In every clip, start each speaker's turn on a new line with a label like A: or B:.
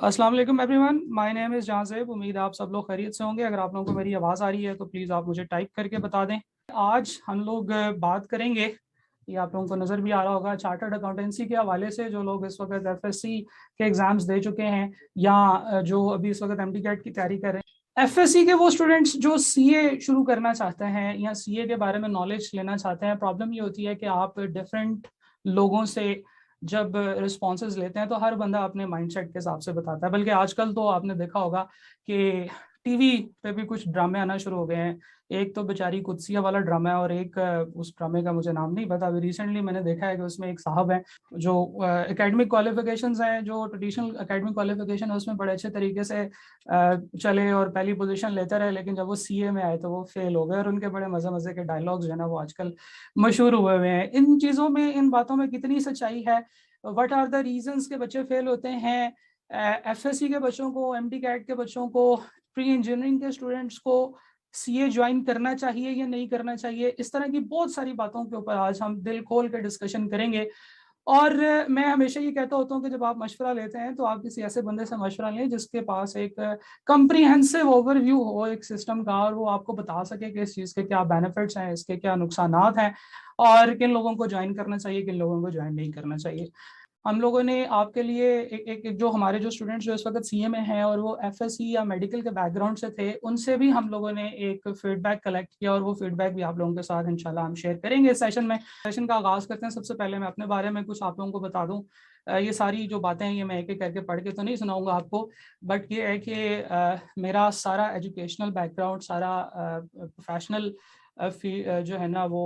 A: अस्सलाम वालेकुम everyone, my name is जाज़ेब। उम्मीद है आप सब लोग खैरियत से होंगे। अगर आप लोगों को मेरी आवाज़ आ रही है तो प्लीज़ आप मुझे टाइप करके बता दें। आज हम लोग बात करेंगे, ये आप लोगों को नज़र भी आ रहा होगा, चार्टर्ड अकाउंटेंसी के हवाले से। जो लोग इस वक्त एफएससी के एग्ज़ाम्स दे चुके हैं या जो अभी इस वक्त एमडी कैट की तैयारी कर रहे हैं, एफएससी के वो स्टूडेंट्स जो सीए शुरू करना चाहते हैं या सीए के बारे में नॉलेज लेना चाहते हैं। प्रॉब्लम ये होती है कि आप डिफरेंट लोगों से जब रिस्पॉन्सेज लेते हैं तो हर बंदा अपने माइंडसेट के हिसाब से बताता है। बल्कि आजकल तो आपने देखा होगा कि टीवी पे भी कुछ ड्रामे आना शुरू हो गए हैं। एक तो बेचारी कुदसिया वाला ड्रामा है और एक उस ड्रामे का मुझे नाम नहीं पता। अभी रिसेंटली मैंने देखा है कि उसमें एक साहब हैं जो एकेडमिक क्वालिफिकेशंस हैं, जो ट्रेडिशनल एकेडमिक क्वालिफिकेशन है उसमें बड़े अच्छे तरीके से चले और पहली पोजीशन लेते रहे, लेकिन जब वो सीए में आए तो वो फेल हो गए। और उनके बड़े मज़े मज़े के डायलॉग्स जो है ना वो आजकल मशहूर हुए हुए हैं। इन चीज़ों में, इन बातों में कितनी सच्चाई है? व्हाट आर द रीजंस के बच्चे फेल होते हैं? एफएससी के बच्चों को, एमडी कैट के बच्चों को, प्री इंजीनियरिंग के स्टूडेंट्स को सीए ज्वाइन करना चाहिए या नहीं करना चाहिए? इस तरह की बहुत सारी बातों के ऊपर आज हम दिल खोल कर डिस्कशन करेंगे। और मैं हमेशा ये कहता होता हूँ कि जब आप मशवरा लेते हैं तो आप किसी ऐसे बंदे से मशवरा लें जिसके पास एक कंप्रीहेंसिव ओवरव्यू हो एक सिस्टम का, और वो आपको बता सके कि इस चीज़ के क्या बेनिफिट्स हैं, इसके क्या नुकसानात हैं, और किन लोगों को ज्वाइन करना चाहिए, किन लोगों को ज्वाइन नहीं करना चाहिए। हम लोगों ने आपके लिए एक जो हमारे जो स्टूडेंट्स जो इस वक्त सीए में हैं और वो एफएससी या मेडिकल के बैकग्राउंड से थे, उनसे भी हम लोगों ने एक फीडबैक कलेक्ट किया और वो फीडबैक भी आप लोगों के साथ इंशाल्लाह हम शेयर करेंगे इस सेशन में। सेशन का आगाज़ करते हैं। सबसे पहले मैं अपने बारे में कुछ आप लोगों को बता दूं। ये सारी जो बातें हैं ये मैं एक एक करके पढ़ के तो नहीं सुनाऊंगा आपको, बट ये है कि मेरा सारा एजुकेशनल बैकग्राउंड, सारा प्रोफेशनल जो है ना वो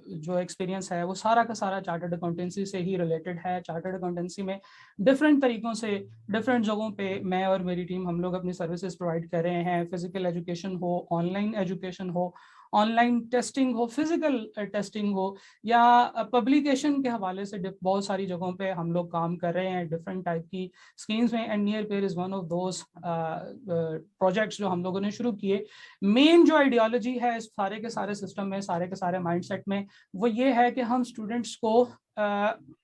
A: जो एक्सपीरियंस है वो सारा का सारा चार्टर्ड अकाउंटेंसी से ही रिलेटेड है। चार्टर्ड अकाउंटेंसी में डिफरेंट तरीक़ों से डिफरेंट जगहों पे मैं और मेरी टीम हम लोग अपनी सर्विसेज प्रोवाइड कर रहे हैं। फिजिकल एजुकेशन हो, ऑनलाइन एजुकेशन हो, ऑनलाइन टेस्टिंग हो, फिजिकल टेस्टिंग हो, या पब्लिकेशन के हवाले से बहुत सारी जगहों पे हम लोग काम कर रहे हैं डिफरेंट टाइप की स्कीम्स में। And near pair is one of those projects जो हम लोगों ने शुरू किए। मेन जो आइडियोलॉजी है इस सारे के सारे सिस्टम में, सारे के सारे माइंडसेट में, वो ये है कि हम स्टूडेंट्स को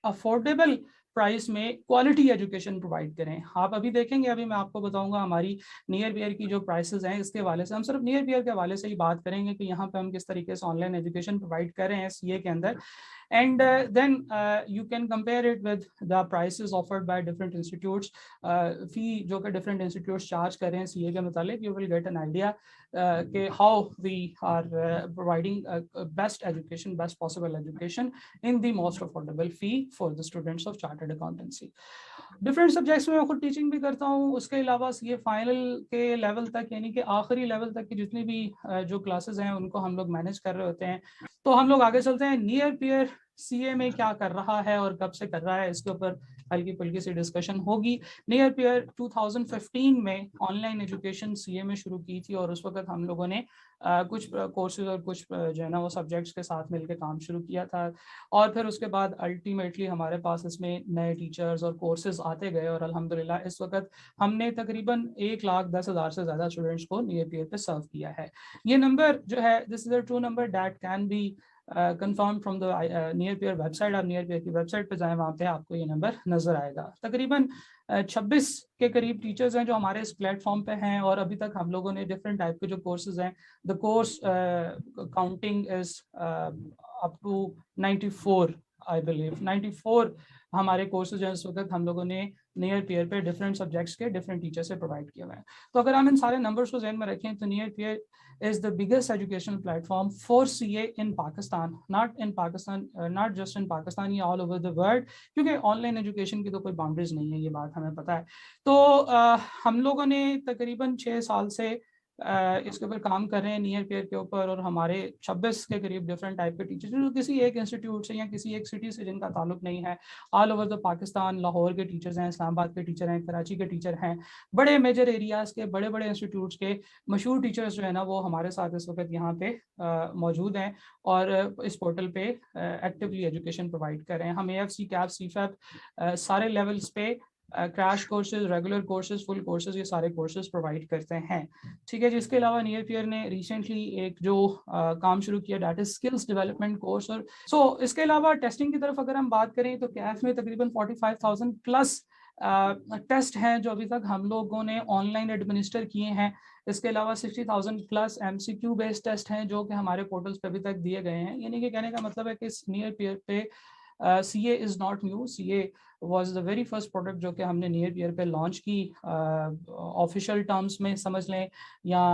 A: अफोर्डेबल प्राइस में क्वालिटी एजुकेशन प्रोवाइड करें। आप अभी देखेंगे, अभी मैं आपको बताऊंगा हमारी नियर बियर की जो प्राइसेस हैं इसके हवाले से। हम सिर्फ नियर बियर के हवाले से ही बात करेंगे कि यहाँ पे हम किस तरीके से ऑनलाइन एजुकेशन प्रोवाइड कर रहे हैं सीए के अंदर। And then you can compare it with the prices offered by different institutes. फी जो कि different institutes charge कर रहे हैं सीए के मुतालिक, you will get an idea कि how we are providing best education, best possible education in the most affordable fee for the students of chartered accountancy. Different subjects में मैं खुद teaching भी करता हूँ। उसके अलावा ये फाइनल के लेवल तक, यानी कि आखिरी लेवल तक की जितनी भी जो क्लासेस हैं उनको हम लोग मैनेज कर रहे होते हैं। तो हम लोग आगे चलते हैं। नियर पियर सीए में क्या कर रहा है और कब से कर रहा है, इसके ऊपर हल्की फुल्की सी डिस्कशन होगी। नियर पियर 2015 में ऑनलाइन एजुकेशन सीए में शुरू की थी और उस वक्त हम लोगों ने कुछ कोर्सेज और कुछ जो है ना वो सब्जेक्ट्स के साथ मिलकर काम शुरू किया था। और फिर उसके बाद अल्टीमेटली हमारे पास इसमें नए टीचर्स और कोर्सेज आते गए और अल्हम्दुलिल्लाह इस वक्त हमने तकरीबन 1,10,000 से ज़्यादा स्टूडेंट्स को नियर पियर पे सर्व किया है। ये नंबर जो है, this is a true number that can be confirm from the NearPeer website. आप नियर पियर की वेबसाइट पे जाएं, वहाँ पे आपको ये नंबर नजर आएगा। तकरीबन 26 के करीब टीचर्स हैं जो हमारे इस प्लेटफॉर्म पे हैं और अभी तक हम लोगों ने डिफरेंट टाइप के जो कोर्सेज हैं, the course counting is up to 94, I believe 94 हमारे कोर्सेज हैं इस वक्त हम लोगों ने नियर पियर पे डिफरेंट सब्जेक्ट्स के डिफरेंट टीचर से प्रोवाइड किया हुआ है। तो अगर हम इन सारे नंबर्स को ज़हन में रखें तो NearPeer is the biggest educational platform for CA in Pakistan, not in Pakistan, not just in Pakistan, ये all over the world, क्योंकि ऑनलाइन एजुकेशन की तो कोई बाउंड्रीज नहीं है, ये बात हमें पता है। तो हम लोगों ने तकरीबन 6 साल से इसके ऊपर काम कर रहे हैं नियर पेयर के ऊपर, और हमारे 26 के करीब डिफरेंट टाइप के टीचर्स जो किसी एक इंस्टीट्यूट से या किसी एक सिटी से जिनका ताल्लुक नहीं है, all over the Pakistan, Lahore के टीचर्स हैं, इस्लामाबाद के टीचर हैं, कराची के टीचर हैं, बड़े मेजर एरियाज़ के बड़े बड़े इंस्टीट्यूट्स के मशहूर टीचर्स जो है ना वो हमारे साथ इस वक्त यहाँ पे मौजूद हैं और इस पोर्टल पे एक्टिवली एजुकेशन प्रोवाइड कर रहे हैं। हम AFC, CAP, CFAP सारे लेवल्स पे crash courses, regular courses, full courses, ये सारे कोर्सेज प्रोवाइड करते हैं। ठीक है, जिसके अलावा नियर पियर ने रिसेंटली एक जो काम शुरू किया, that is skills development course. और इसके अलावा टेस्टिंग की तरफ अगर हम बात करें तो कैफ में तकरीबन 45,000 प्लस टेस्ट हैं जो अभी तक हम लोगों ने ऑनलाइन एडमिनिस्टर किए हैं। इसके अलावा 60,000 प्लस MCQ बेस्ड टेस्ट हैं जो कि हमारे पोर्टल्स पे अभी तक दिए गए हैं। यानी कि कहने का मतलब है कि इस नियर पीयर पे CA is not new, CA was the very first product जो कि हमने नियर पीयर पे लॉन्च की। ऑफिशियल टर्म्स में समझ लें या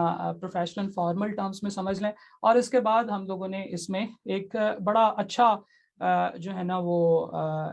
A: प्रोफेशनल फॉर्मल टर्म्स में समझ लें, और इसके बाद हम लोगों ने इसमें एक बड़ा अच्छा जो है ना वो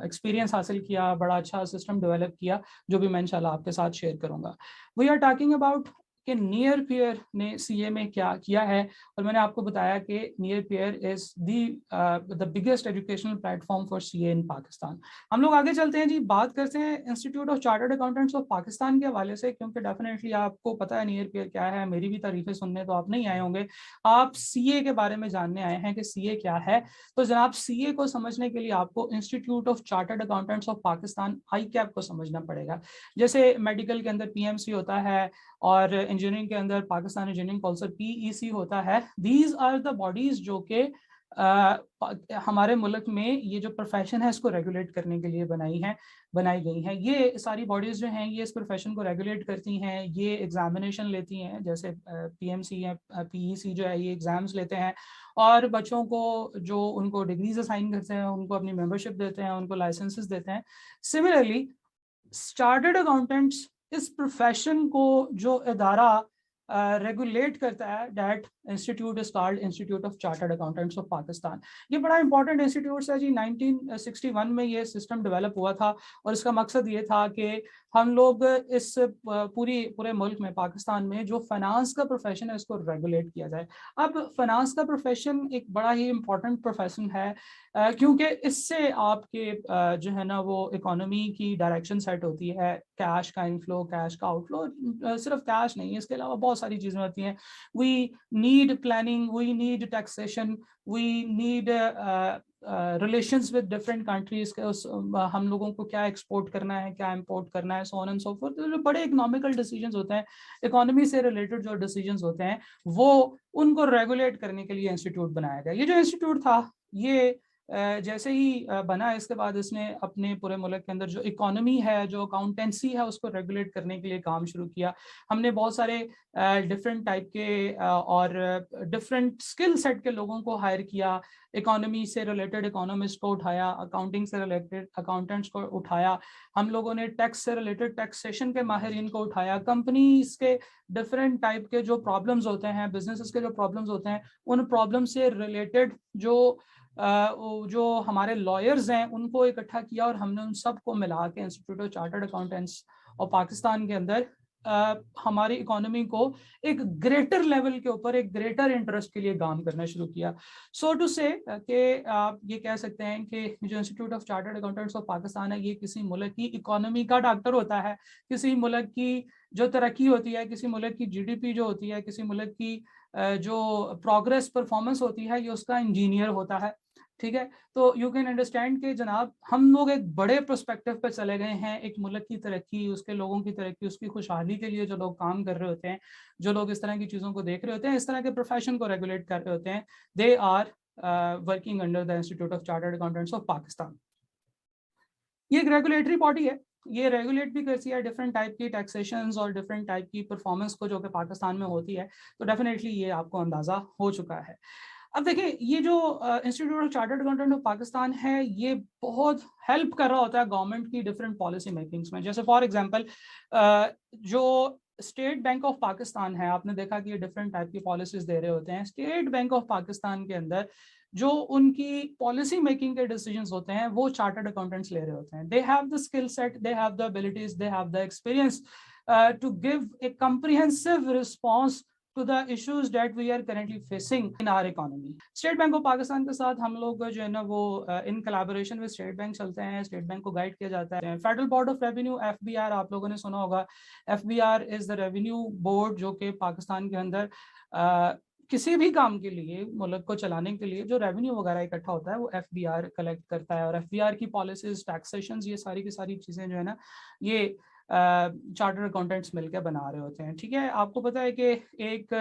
A: एक्सपीरियंस हासिल किया, बड़ा अच्छा सिस्टम डेवलप किया, जो भी मैं इंशाल्लाह आपके साथ शेयर करूंगा। वी आर टॉकिंग अबाउट कि नियर पीयर ने CA में क्या किया है, और मैंने आपको बताया कि near peer is the biggest educational platform for CA इन पाकिस्तान। हम लोग आगे चलते हैं जी, बात करते हैं institute of chartered accountants of Pakistan के हवाले से, क्योंकि डेफिनेटली आपको पता है नियर पीयर क्या है। मेरी भी तारीफें सुनने तो आप नहीं आए होंगे, आप CA के बारे में जानने आए हैं कि CA क्या है। तो जनाब, CA को समझने के लिए आपको institute of chartered accountants of Pakistan ICAP को समझना पड़ेगा। जैसे मेडिकल के अंदर PMC होता है और इंजीनियरिंग के अंदर पाकिस्तान इंजीनियरिंग काउंसिल PEC होता है। दीज आर द बॉडीज जो कि हमारे मुल्क में ये जो प्रोफेशन है इसको रेगुलेट करने के लिए बनाई गई हैं। ये सारी बॉडीज जो हैं ये इस प्रोफेशन को रेगुलेट करती हैं, ये एग्जामिनेशन लेती हैं। जैसे PMC या PEC जो है ये एग्जाम्स लेते हैं और बच्चों को जो उनको डिग्रीज असाइन करते हैं, उनको अपनी मेंबरशिप देते हैं, उनको लाइसेंसेस देते हैं। सिमिलरली चार्टर्ड अकाउंटेंट्स इस प्रोफेशन को जो इदारा रेगुलेट करता है, that institute is called institute of chartered accountants of Pakistan. ये बड़ा इंपॉर्टेंट इंस्टीट्यूट है जी। 1961 में ये सिस्टम डेवलप हुआ था और इसका मकसद ये था कि हम लोग इस पूरे मुल्क में, पाकिस्तान में जो फाइनेंस का प्रोफेशन है इसको रेगुलेट किया जाए। अब फाइनेंस का प्रोफेशन एक बड़ा ही इंपॉर्टेंट प्रोफेशन है क्योंकि इससे आपके जो है ना वो इकोनॉमी की डायरेक्शन सेट होती है। कैश का इनफ्लो, कैश का आउटफ्लो, सिर्फ कैश नहीं, इसके अलावा बहुत सारी चीज़ें होती हैं। We need planning, we need taxation, we need relations with different countries के, हम लोगों को क्या एक्सपोर्ट करना है, क्या इंपोर्ट करना है, so on and so fourth. जो बड़े इकोनॉमिकल डिसीजंस होते हैं, इकोनॉमी से रिलेटेड जो डिसीजंस होते हैं, वो उनको रेगुलेट करने के लिए इंस्टीट्यूट बनाया गया। ये जो इंस्टीट्यूट था ये जैसे ही बना, इसके बाद इसने अपने पूरे मुल्क के अंदर जो इकोनॉमी है, जो अकाउंटेंसी है, उसको रेगुलेट करने के लिए काम शुरू किया। हमने बहुत सारे डिफरेंट टाइप के और डिफरेंट स्किल सेट के लोगों को हायर किया। इकोनॉमी से रिलेटेड इकोनॉमिस्ट को उठाया, अकाउंटिंग से रिलेटेड अकाउंटेंट्स को उठाया, हम लोगों ने टैक्स से रिलेटेड टैक्सेशन के माहिरीन को उठाया। कंपनीज के डिफरेंट टाइप के जो प्रॉब्लम्स होते हैं, बिजनेसेस के जो प्रॉब्लम्स होते हैं, उन प्रॉब्लम से रिलेटेड जो हमारे लॉयर्स हैं उनको इकट्ठा किया और हमने उन सब को मिला के इंस्टीट्यूट ऑफ चार्टर्ड अकाउंटेंट्स और पाकिस्तान के अंदर हमारी इकोनॉमी को एक ग्रेटर लेवल के ऊपर, एक ग्रेटर इंटरेस्ट के लिए काम करना शुरू किया। सो टू से कि आप ये कह सकते हैं कि जो institute of chartered accountants of Pakistan है, ये किसी मुल्क की इकोनॉमी का डॉक्टर होता है। किसी मुल्क की जो तरक्की होती है, किसी मुल्क की GDP जो होती है, किसी मुल्क की जो प्रोग्रेस परफॉर्मेंस होती है, ये उसका इंजीनियर होता है। ठीक है, तो यू कैन अंडरस्टैंड कि जनाब हम लोग एक बड़े पर्सपेक्टिव पे चले गए हैं। एक मुल्क की तरक्की, उसके लोगों की तरक्की, उसकी खुशहाली के लिए जो लोग काम कर रहे होते हैं, जो लोग इस तरह की चीज़ों को देख रहे होते हैं, इस तरह के प्रोफेशन को रेगुलेट कर रहे होते हैं, they are working under the institute of chartered accountants of Pakistan. ये एक रेगुलेटरी बॉडी है, ये रेगुलेट भी करती है डिफरेंट टाइप की टैक्सेशंस और डिफरेंट टाइप की परफॉर्मेंस को जो कि पाकिस्तान में होती है। तो डेफिनेटली ये आपको अंदाज़ा हो चुका है। अब देखिए, ये जो institute of chartered accountant of Pakistan है, ये बहुत हेल्प कर रहा होता है गवर्नमेंट की डिफरेंट पॉलिसी मेकिंग्स में। जैसे फॉर एग्जांपल जो स्टेट बैंक ऑफ पाकिस्तान है, आपने देखा कि ये डिफरेंट टाइप की पॉलिसीज दे रहे होते हैं। स्टेट बैंक ऑफ पाकिस्तान के अंदर जो उनकी पॉलिसी मेकिंग के डिसीजंस होते हैं वो चार्टर्ड अकाउंटेंट्स ले रहे होते हैं। They have the skill set, they have the abilities, they have the experience to give a comprehensive response to the issues that we are currently facing in our economy. State bank of Pakistan के साथ हम लोग जो है ना वो in collaboration with state bank चलते हैं। स्टेट बैंक को गाइड किया जाता है। Federal board of revenue FBR आप लोगों ने सुना होगा। FBR is the revenue board जो कि पाकिस्तान के अंदर किसी भी काम के लिए, मुल्क को चलाने के लिए जो रेवेन्यू वगैरह इकट्ठा होता है वो FBR कलेक्ट करता है। और FBR की पॉलिसीज, टैक्सेशन, ये सारी की सारी चीज़ें जो है ना ये चार्टर्ड अकाउंटेंट्स मिलकर बना रहे होते हैं। ठीक है, आपको पता है कि एक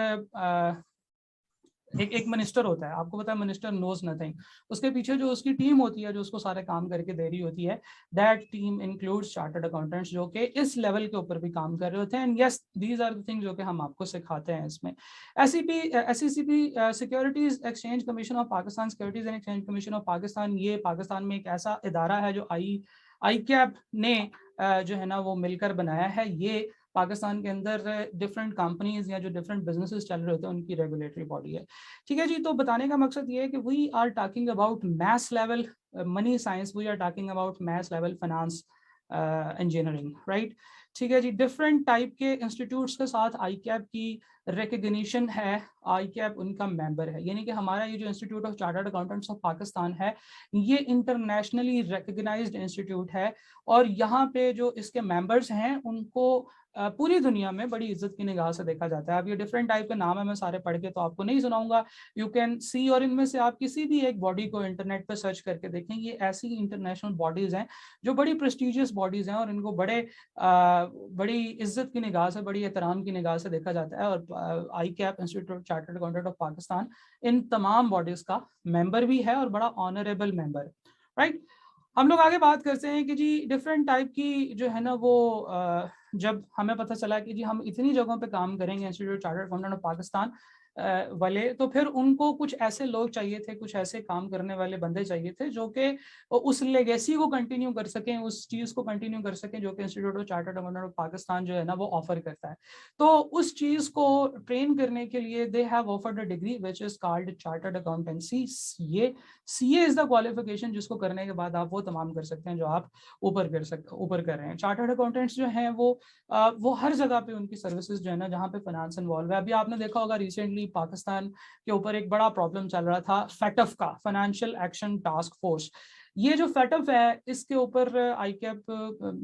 A: एक मिनिस्टर होता है, आपको पता है मिनिस्टर नोज नथिंग, उसके पीछे जो उसकी टीम होती है जो उसको सारे काम करके दे रही होती है, that team includes chartered accountants जो कि इस लेवल के ऊपर भी काम कर रहे होते हैं। And yes, these are the things जो कि हम आपको सिखाते हैं इसमें। SECP securities exchange commission of Pakistan, securities and exchange commission of Pakistan, ये पाकिस्तान में एक ऐसा इदारा है जो ICAP ने जो है ना वो मिलकर बनाया है। ये पाकिस्तान के अंदर डिफरेंट कंपनीज या जो डिफरेंट बिजनेसेस चल रहे होते हैं उनकी रेगुलेटरी बॉडी है। ठीक है जी, तो बताने का मकसद ये है कि we are talking about maths level money science, we are talking about maths level finance engineering, right. ठीक है जी, डिफरेंट टाइप के इंस्टीट्यूट्स के साथ ICAP की रिकग्निशन है, ICAP उनका मेंबर है, यानी कि हमारा ये जो institute of chartered accountants of Pakistan है ये इंटरनेशनली रिकग्नाइज्ड इंस्टीट्यूट है। और यहाँ पे जो इसके मेंबर्स हैं उनको पूरी दुनिया में बड़ी इज्जत की निगाह से देखा जाता है। अब ये डिफरेंट टाइप के नाम है, मैं सारे पढ़ के तो आपको नहीं सुनाऊंगा, यू कैन सी, और इनमें से आप किसी भी एक बॉडी को इंटरनेट पर सर्च करके देखें, ये ऐसी इंटरनेशनल बॉडीज हैं जो बड़ी प्रेस्टिजियस बॉडीज हैं और इनको बड़ी इज्जत की निगाह से, बड़ी एहतराम की निगाह से देखा जाता है। और ICAP institute of chartered accountant of Pakistan इन तमाम बॉडीज का मेंबर भी है और बड़ा ऑनरेबल मेंबर, राइट। हम लोग आगे बात करते हैं कि जी डिफरेंट टाइप की जो है ना वो जब हमें पता चला कि जी हम इतनी जगहों पे काम करेंगे institute chartered accountant of Pakistan वाले, तो फिर उनको कुछ ऐसे लोग चाहिए थे, कुछ ऐसे काम करने वाले बंदे चाहिए थे जो कि उस लेगेसी को कंटिन्यू कर सकें, उस चीज़ को कंटिन्यू कर सकें जो कि institute of chartered accountant of Pakistan जो है ना वो ऑफर करता है। तो उस चीज़ को ट्रेन करने के लिए they have offered a degree which is called chartered accountancy, CA is the qualification जिसको करने के बाद आप वो तमाम कर सकते हैं जो आप ऊपर कर रहे हैं। चार्टर्ड अकाउंटेंट्स जो हैं वो हर जगह पे उनकी सर्विसेज जो है ना जहाँ पे फाइनेंस इन्वॉल्व है, अभी आपने देखा होगा रिसेंटली पाकिस्तान के ऊपर एक बड़ा प्रॉब्लम चल रहा था FATF का, फाइनेंशियल एक्शन टास्क फोर्स। ये जो FATF है इसके ऊपर ICAP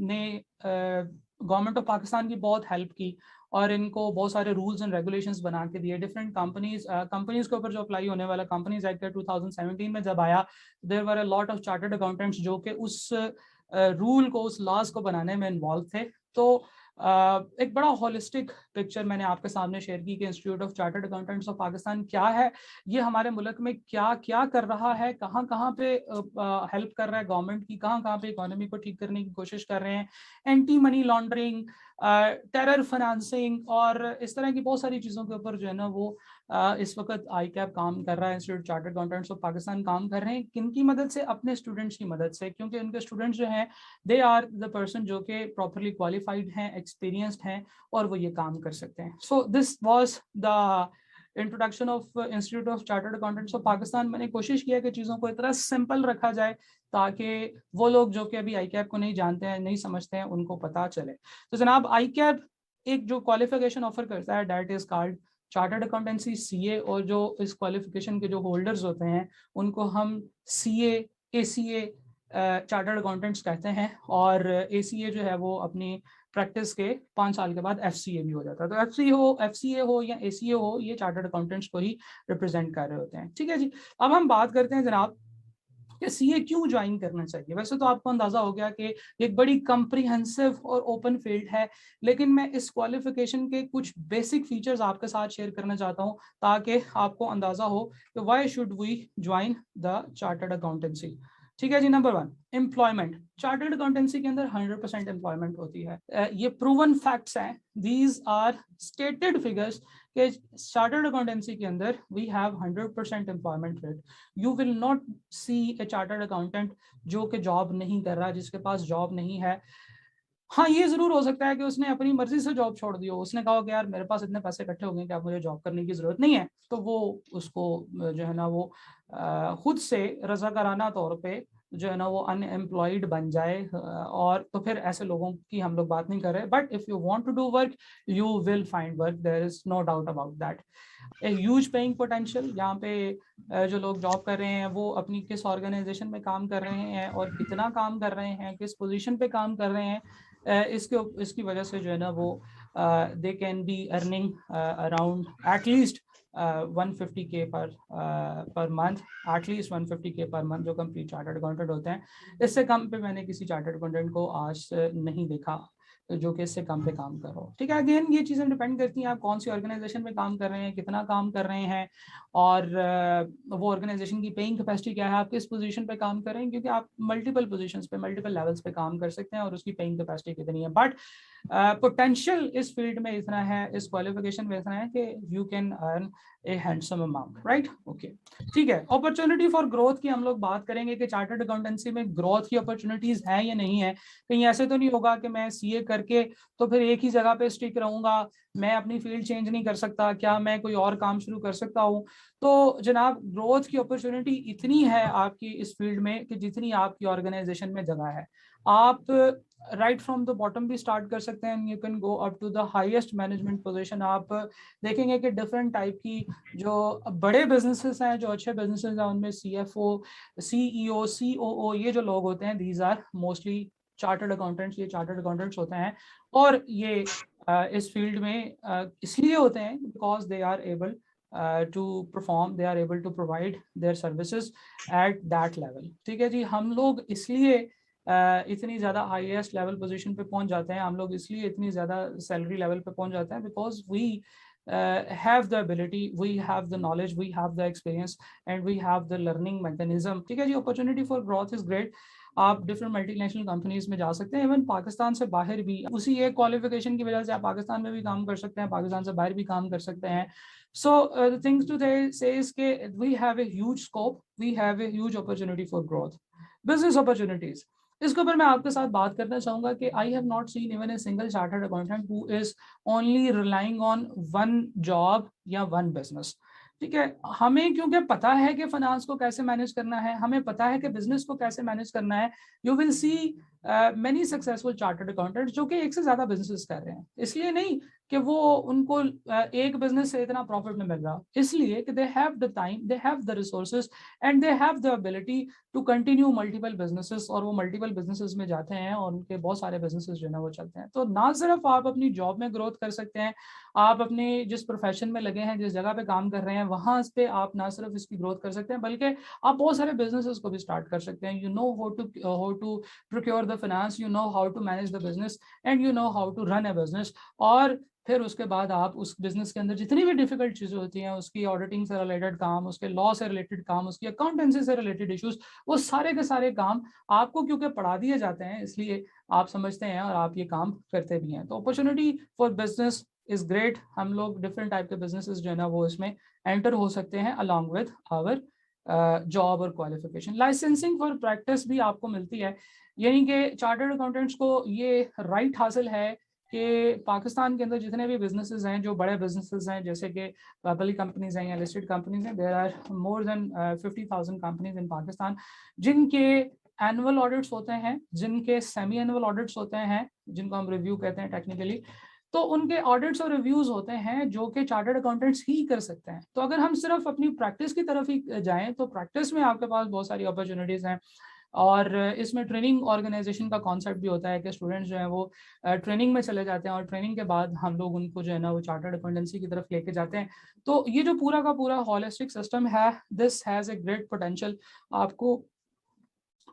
A: ने गवर्नमेंट ऑफ पाकिस्तान की बहुत हेल्प की और इनको बहुत सारे रूल्स एंड रेगुलेशंस बना के दिए। डिफरेंट कंपनीज के ऊपर जो अप्लाई होने वाला कंपनीज एक्ट 2017 में जब आया, there were a lot of chartered accountants जो कि उस रूल को, उस लॉज को बनाने में इन्वॉल्व थे। तो एक बड़ा होलिस्टिक पिक्चर मैंने आपके सामने शेयर की कि institute of chartered accountants of Pakistan क्या है, ये हमारे मुल्क में क्या क्या कर रहा है, कहाँ कहाँ पे हेल्प कर रहा है गवर्नमेंट की, कहाँ कहाँ पे इकोनॉमी को ठीक करने की कोशिश कर रहे हैं, anti money laundering, terror financing और इस तरह की बहुत सारी चीज़ों के ऊपर जो है ना वो इस वक्त ICAP काम कर रहा है, institute chartered accountants of Pakistan काम कर रहे हैं। किनकी मदद से? अपने स्टूडेंट्स की मदद से, क्योंकि उनके स्टूडेंट्स जो हैं दे आर द पर्सन जो कि प्रॉपरली क्वालिफाइड हैं, एक्सपीरियंस्ड हैं और वो ये काम कर सकते हैं। So this was the introduction of institute of chartered accountants of Pakistan. मैंने कोशिश किया कि चीज़ों को इतना सिंपल रखा जाए ताकि वो लोग जो कि अभी ICAP को नहीं जानते हैं, नहीं समझते हैं, उनको पता चले। तो जनाब ICAP एक जो क्वालिफिकेशन ऑफर करता है that is called chartered accountancy CA, और जो इस क्वालिफिकेशन के जो होल्डर्स होते हैं उनको हम CA ACA चार्टर्ड अकाउंटेंट्स कहते हैं। और ACA जो है वो अपनी प्रैक्टिस के 5 साल के बाद FCA भी हो जाता है। तो FCA हो या ACA हो, ये चार्टर्ड अकाउंटेंट्स को ही रिप्रेजेंट कर रहे होते हैं। ठीक है जी, अब हम बात करते हैं जनाब कि CA क्यों ज्वाइन करना चाहिए। वैसे तो आपको अंदाजा हो गया कि एक बड़ी कंप्रीहेंसिव और ओपन फील्ड है, लेकिन मैं इस क्वालिफिकेशन के कुछ बेसिक फीचर्स आपके साथ शेयर करना चाहता हूं ताकि आपको अंदाजा हो कि why should we join the chartered accountancy. ठीक है जी, नंबर 1 एम्प्लॉयमेंट। चार्टर्ड अकाउंटेंसी के अंदर 100% एम्प्लॉयमेंट होती है। ये प्रूवन फैक्ट्स हैं, दीज आर स्टेटेड फिगर्स कि चार्टर्ड अकाउंटेंसी के अंदर we have 100% employment rate. You will not see a chartered accountant जो कि जॉब नहीं कर रहा, जिसके पास जॉब नहीं है। हाँ, ये जरूर हो सकता है कि उसने अपनी मर्जी से जॉब छोड़ दी हो, उसने कहा कि यार मेरे पास इतने पैसे इकट्ठे हो गए कि अब मुझे जॉब करने की जरूरत नहीं है, तो वो उसको जो है ना वो खुद से रजाकाराना तौर पे जो है ना वो अनएम्प्लॉयड बन जाए। और तो फिर ऐसे लोगों की हम लोग बात नहीं कर रहे, but if you want to do work you will find work, there is no doubt about that. A huge paying potential, यहाँ पे जो लोग जॉब कर रहे हैं वो अपनी किस ऑर्गेनाइजेशन में काम कर रहे हैं और कितना काम कर रहे हैं, किस पोजीशन पे काम कर रहे हैं, इसकी वजह से जो है ना वो they can be earning around at least 150K per month, at least 150K per month जो कंप्लीट चार्टर्ड अकाउंटेंट होते हैं। इससे कम पे मैंने किसी चार्टर्ड अकाउंटेंट को आज नहीं देखा। जो कि इससे कम पे काम कर रहा हो। ठीक है, अगेन ये चीज़ें डिपेंड करती हैं आप कौन सी ऑर्गेनाइजेशन में काम कर रहे हैं, कितना काम कर रहे हैं, और वो ऑर्गेनाइजेशन की पेइंग कैपेसिटी क्या है, आप किस पोजीशन पे काम कर रहे हैं, क्योंकि आप मल्टीपल पोजीशंस पे मल्टीपल लेवल्स पे काम कर सकते हैं और उसकी पेइंग कैपेसिटी कितनी है। बट पोटेंशियल इस फील्ड में इतना है, इस क्वालिफिकेशन में इतना है कि you can earn A handsome amount, right. Okay, ठीक है। अपॉर्चुनिटी फॉर ग्रोथ की हम लोग बात करेंगे कि चार्टर्ड अकाउंटेंसी में ग्रोथ की अपॉर्चुनिटीज हैं या नहीं है। कहीं ऐसे तो नहीं होगा कि मैं सीए करके तो फिर एक ही जगह पे स्टिक रहूंगा, मैं अपनी फील्ड चेंज नहीं कर सकता, क्या मैं कोई और काम शुरू कर सकता हूँ? तो जनाब, ग्रोथ की अपॉर्चुनिटी इतनी है आपकी इस फील्ड में कि जितनी आपकी ऑर्गेनाइजेशन में जगह है। आप राइट फ्रॉम द बॉटम भी स्टार्ट कर सकते हैं, you can go up to the highest management position. आप देखेंगे कि डिफरेंट टाइप की जो बड़े बिजनेसेस हैं, जो अच्छे बिजनेसेस हैं, उनमें सीएफओ, सीईओ, सीओओ, ये जो लोग होते हैं, these are mostly chartered accountants. ये चार्टर्ड अकाउंटेंट्स होते हैं और ये इस फील्ड में इसलिए होते हैं because they are able to perform, they are able to provide their services at that level। ठीक है जी, हम लोग इसलिए इतनी ज़्यादा हाईएस्ट लेवल पोजीशन पे पहुंच जाते हैं, हम लोग इसलिए इतनी ज़्यादा सैलरी लेवल पे पहुंच जाते हैं because we have the ability, we have the knowledge, we have the experience and we have the learning mechanism। ठीक है जी, opportunity for growth is great। आप डिफरेंट मल्टीनेशनल कंपनीज में जा सकते हैं, इवन पाकिस्तान से बाहर भी, उसी एक क्वालिफिकेशन की वजह से आप पाकिस्तान में भी काम कर सकते हैं, पाकिस्तान से बाहर भी काम कर सकते हैं। So the things to say is के we have a huge scope, we have a huge opportunity for growth. Business opportunities, इसके ऊपर मैं आपके साथ बात करना चाहूंगा कि I have not seen even a single chartered accountant who is only relying on one job या वन बिजनेस। ठीक है, हमें क्योंकि पता है कि फाइनेंस को कैसे मैनेज करना है, हमें पता है कि बिजनेस को कैसे मैनेज करना है। You will see many successful chartered accountants जो कि एक से ज्यादा बिजनेस कर रहे हैं, इसलिए नहीं कि वो उनको एक बिजनेस से इतना प्रॉफिट नहीं मिल रहा, इसलिए कि they have the time, they have the resources and they have the ability to continue multiple businesses, और वो मल्टीपल बिजनेसेस में जाते हैं और उनके बहुत सारे बिजनेसेस जो है वो चलते हैं। तो ना सिर्फ आप अपनी जॉब में ग्रोथ कर सकते हैं, आप अपने जिस प्रोफेशन में लगे हैं, जिस जगह पे काम कर रहे हैं, वहां पे आप ना सिर्फ इसकी ग्रोथ कर सकते हैं, बल्कि आप बहुत सारे बिजनेसेस को भी स्टार्ट कर सकते हैं। You know how to procure the finance, you know how to manage the business and you know how to run a business. और फिर उसके बाद आप उस बिजनेस के अंदर जितनी भी डिफिकल्ट चीजें होती हैं, उसकी ऑडिटिंग से रिलेटेड काम, उसके लॉ से रिलेटेड काम, उसकी अकाउंटेंसी से रिलेटेड इश्यूज, वो सारे के सारे काम आपको क्योंकि पढ़ा दिए जाते हैं, इसलिए आप समझते हैं और आप ये काम करते भी हैं। तो opportunity for business is great. हम लोग डिफरेंट टाइप के बिजनेसेस जो है ना वो इसमें एंटर हो सकते हैं अलॉन्ग विद आवर जॉब और क्वालिफिकेशन। लाइसेंसिंग फॉर प्रैक्टिस भी आपको मिलती है, यानी कि चार्टर्ड अकाउंटेंट्स को ये राइट हासिल है कि पाकिस्तान के अंदर जितने भी बिजनेसेस हैं, जो बड़े बिजनेसेस हैं, जैसे कि पब्लिक कंपनीज हैं या लिस्टेड कंपनीज हैं, there are more than 50,000 companies in Pakistan, जिनके एनुअल ऑडिट्स होते हैं, जिनके सेमी एनुअल ऑडिट्स होते हैं, जिनको हम रिव्यू कहते हैं टेक्निकली। तो उनके ऑडिट्स और रिव्यूज होते हैं जो कि चार्टर्ड अकाउंटेंट्स ही कर सकते हैं। तो अगर हम सिर्फ अपनी प्रैक्टिस की तरफ ही जाएं तो प्रैक्टिस में आपके पास बहुत सारी अपॉर्चुनिटीज हैं, और इसमें ट्रेनिंग ऑर्गेनाइजेशन का कॉन्सेप्ट भी होता है कि स्टूडेंट्स जो है वो ट्रेनिंग में चले जाते हैं और ट्रेनिंग के बाद हम लोग उनको जो है ना वो चार्टर्ड अकाउंटेंसी की तरफ लेके जाते हैं। तो ये जो पूरा का पूरा होलिस्टिक सिस्टम है, this has a great potential. आपको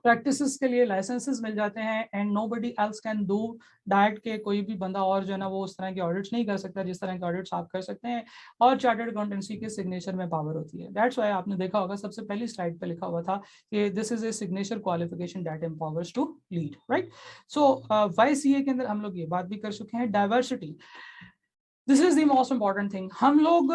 A: प्रैक्टिसेस के लिए लाइसेंसेस मिल जाते हैं and nobody else can do that, के कोई भी बंदा और जो है ना वो उस तरह के ऑडिट्स नहीं कर सकता जिस तरह के ऑडिट्स आप कर सकते हैं, और चार्टर्ड अकाउंटेंसी के सिग्नेचर में पावर होती है। दैट्स व्हाई आपने देखा होगा सबसे पहली स्लाइड पे लिखा हुआ था कि this is a signature qualification that empowers to lead, right. So YCA के अंदर हम लोग ये बात भी कर चुके हैं। Diversity, this is the most important thing. हम लोग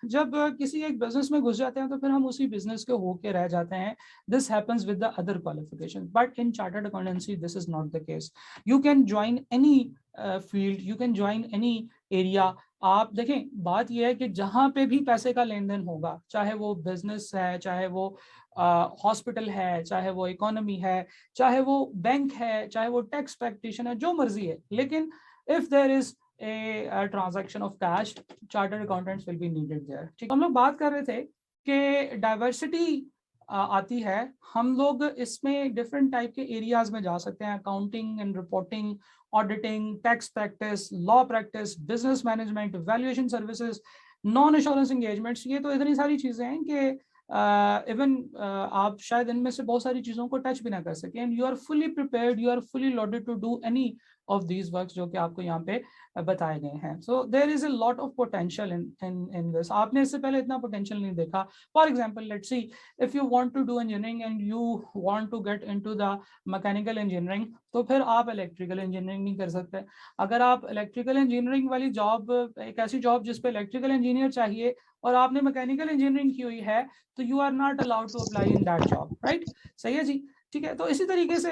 A: जब किसी एक बिजनेस में घुस जाते हैं तो फिर हम उसी बिजनेस के होके रह जाते हैं। This happens with the other qualification, but in chartered accountancy this is not the case. You can join any field, you can join any area. आप देखें, बात यह है कि जहां पे भी पैसे का लेन देन होगा, चाहे वो बिजनेस है, चाहे वो हॉस्पिटल है, चाहे वो इकोनॉमी है, चाहे वो बैंक है, चाहे वो टैक्स प्रैक्टिशन है, जो मर्जी है, लेकिन if there is a transaction of cash, chartered accountants will be needed there। ठीक, हम लोग बात कर रहे थे कि डाइवर्सिटी आती है, हम लोग इसमें डिफरेंट टाइप के एरियाज में जा सकते हैं, accounting and reporting, auditing, tax practice, law practice, business management, valuation services, non assurance engagements. ये तो इतनी सारी चीजें हैं कि इवन आप शायद इनमें से बहुत सारी चीजों को टच भी ना कर सकें, and you are fully prepared, you are fully loaded to do any of these works जो कि आपको यहाँ पे बताए गए हैं. So there is a lot of potential in this. आपने इससे पहले इतना पोटेंशियल नहीं देखा. For example let's see, if you want to do engineering and you want to get into the mechanical engineering, तो फिर आप इलेक्ट्रिकल इंजीनियरिंग नहीं कर सकते. अगर आप इलेक्ट्रिकल इंजीनियरिंग वाली जॉब, एक ऐसी जॉब जिस पे इलेक्ट्रिकल इंजीनियर चाहिए और आपने मैकेनिकल इंजीनियरिंग की हुई है, तो you are not allowed to apply in that job, right? सही है जी. ठीक है, तो इसी तरीके से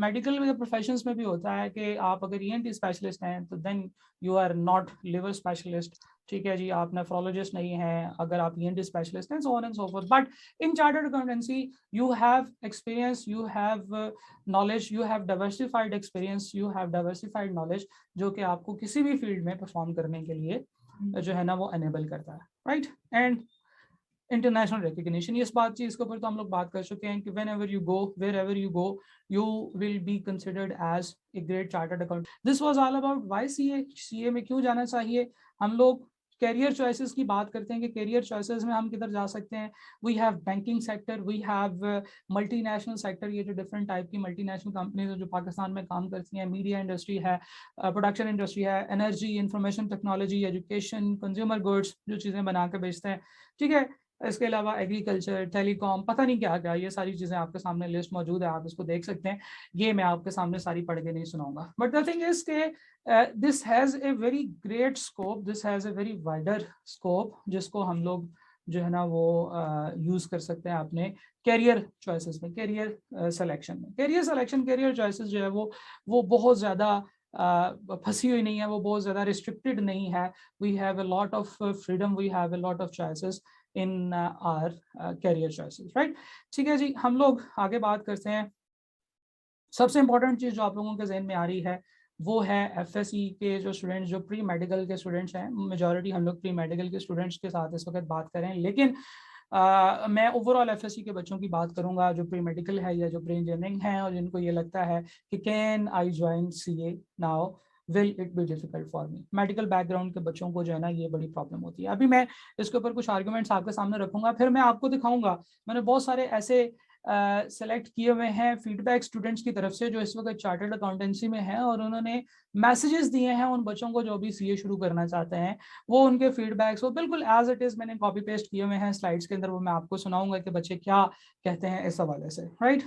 A: मेडिकल प्रोफेशंस में भी होता है कि आप अगर ईएनटी स्पेशलिस्ट हैं तो then you are not liver specialist. ठीक है जी, आप नेफ्रोलॉजिस्ट नहीं हैं अगर आप ईएनटी स्पेशलिस्ट हैं, so on and so fourth. But in chartered accountancy you have experience, you have knowledge, you have diversified experience, you have diversified knowledge, जो कि आपको किसी भी फील्ड में परफॉर्म करने के लिए जो है ना वो एनेबल करता है, राइट? एंड इंटरनेशनल रिकग्निशन, इस बात चीज के ऊपर तो हम लोग बात कर चुके हैं कि whenever you go, wherever you go, you will be considered as a great chartered account. This was all about why CA. CA में क्यों जाना चाहिए. हम लोग कैरियर चॉइसेस की बात करते हैं कि कैरियर चॉइसेस में हम किधर जा सकते हैं. We have banking sector, we have multinational sector, ये जो डिफरेंट टाइप की मल्टीनेशनल कंपनीज जो पाकिस्तान में काम करती हैं. मीडिया इंडस्ट्री है, प्रोडक्शन इंडस्ट्री है, energy, information technology, education, consumer goods जो चीज़ें बना के बेचते हैं. ठीक है, इसके अलावा एग्रीकल्चर, टेलीकॉम, पता नहीं क्या क्या, ये सारी चीज़ें आपके सामने लिस्ट मौजूद है, आप इसको देख सकते हैं. ये मैं आपके सामने सारी पढ़ के नहीं सुनाऊंगा. बट द थिंग इज के this has a very great scope, this has a very wider scope, जिसको हम लोग जो है ना वो यूज़ कर सकते हैं अपने कैरियर चॉइसेस में, कैरियर सिलेक्शन में. कैरियर सिलेक्शन, कैरियर चॉइसेस जो है वो बहुत ज़्यादा फंसी हुई नहीं है, वो बहुत ज़्यादा रिस्ट्रिक्टेड नहीं है. We have a lot of freedom, we have a lot of choices in our career choices, right? ठीक है जी, हम लोग आगे बात करते हैं. सबसे इंपॉर्टेंट चीज़ जो आप लोगों के जहन में आ रही है वो है एफएससी के जो स्टूडेंट्स, जो प्री मेडिकल के स्टूडेंट्स हैं. मेजॉरिटी हम लोग प्री मेडिकल के स्टूडेंट्स के साथ इस वक्त बात करें, लेकिन मैं ओवरऑल एफएससी के बच्चों की बात करूंगा जो प्री मेडिकल है या जो प्री इंजीनियरिंग है और जिनको ये लगता है कि can I join CA now, will it be difficult for me. Medical background के बच्चों को जो है ना ये बड़ी प्रॉब्लम होती है. अभी मैं इसके ऊपर कुछ आर्गुमेंट्स आपके सामने रखूंगा, फिर मैं आपको दिखाऊंगा. मैंने बहुत सारे ऐसे सेलेक्ट किए हुए हैं फीडबैक स्टूडेंट्स की तरफ से जो इस वक्त चार्टर्ड अकाउंटेंसी में हैं और उन्होंने मैसेजेस दिए हैं उन बच्चों को जो भी सीए शुरू करना चाहते हैं. वो उनके फीडबैक्स वो बिल्कुल एज इट इज मैंने कॉपी पेस्ट किए हुए हैं स्लाइड्स के अंदर, वो मैं आपको सुनाऊंगा कि बच्चे क्या कहते हैं इस हवाले से, राइट?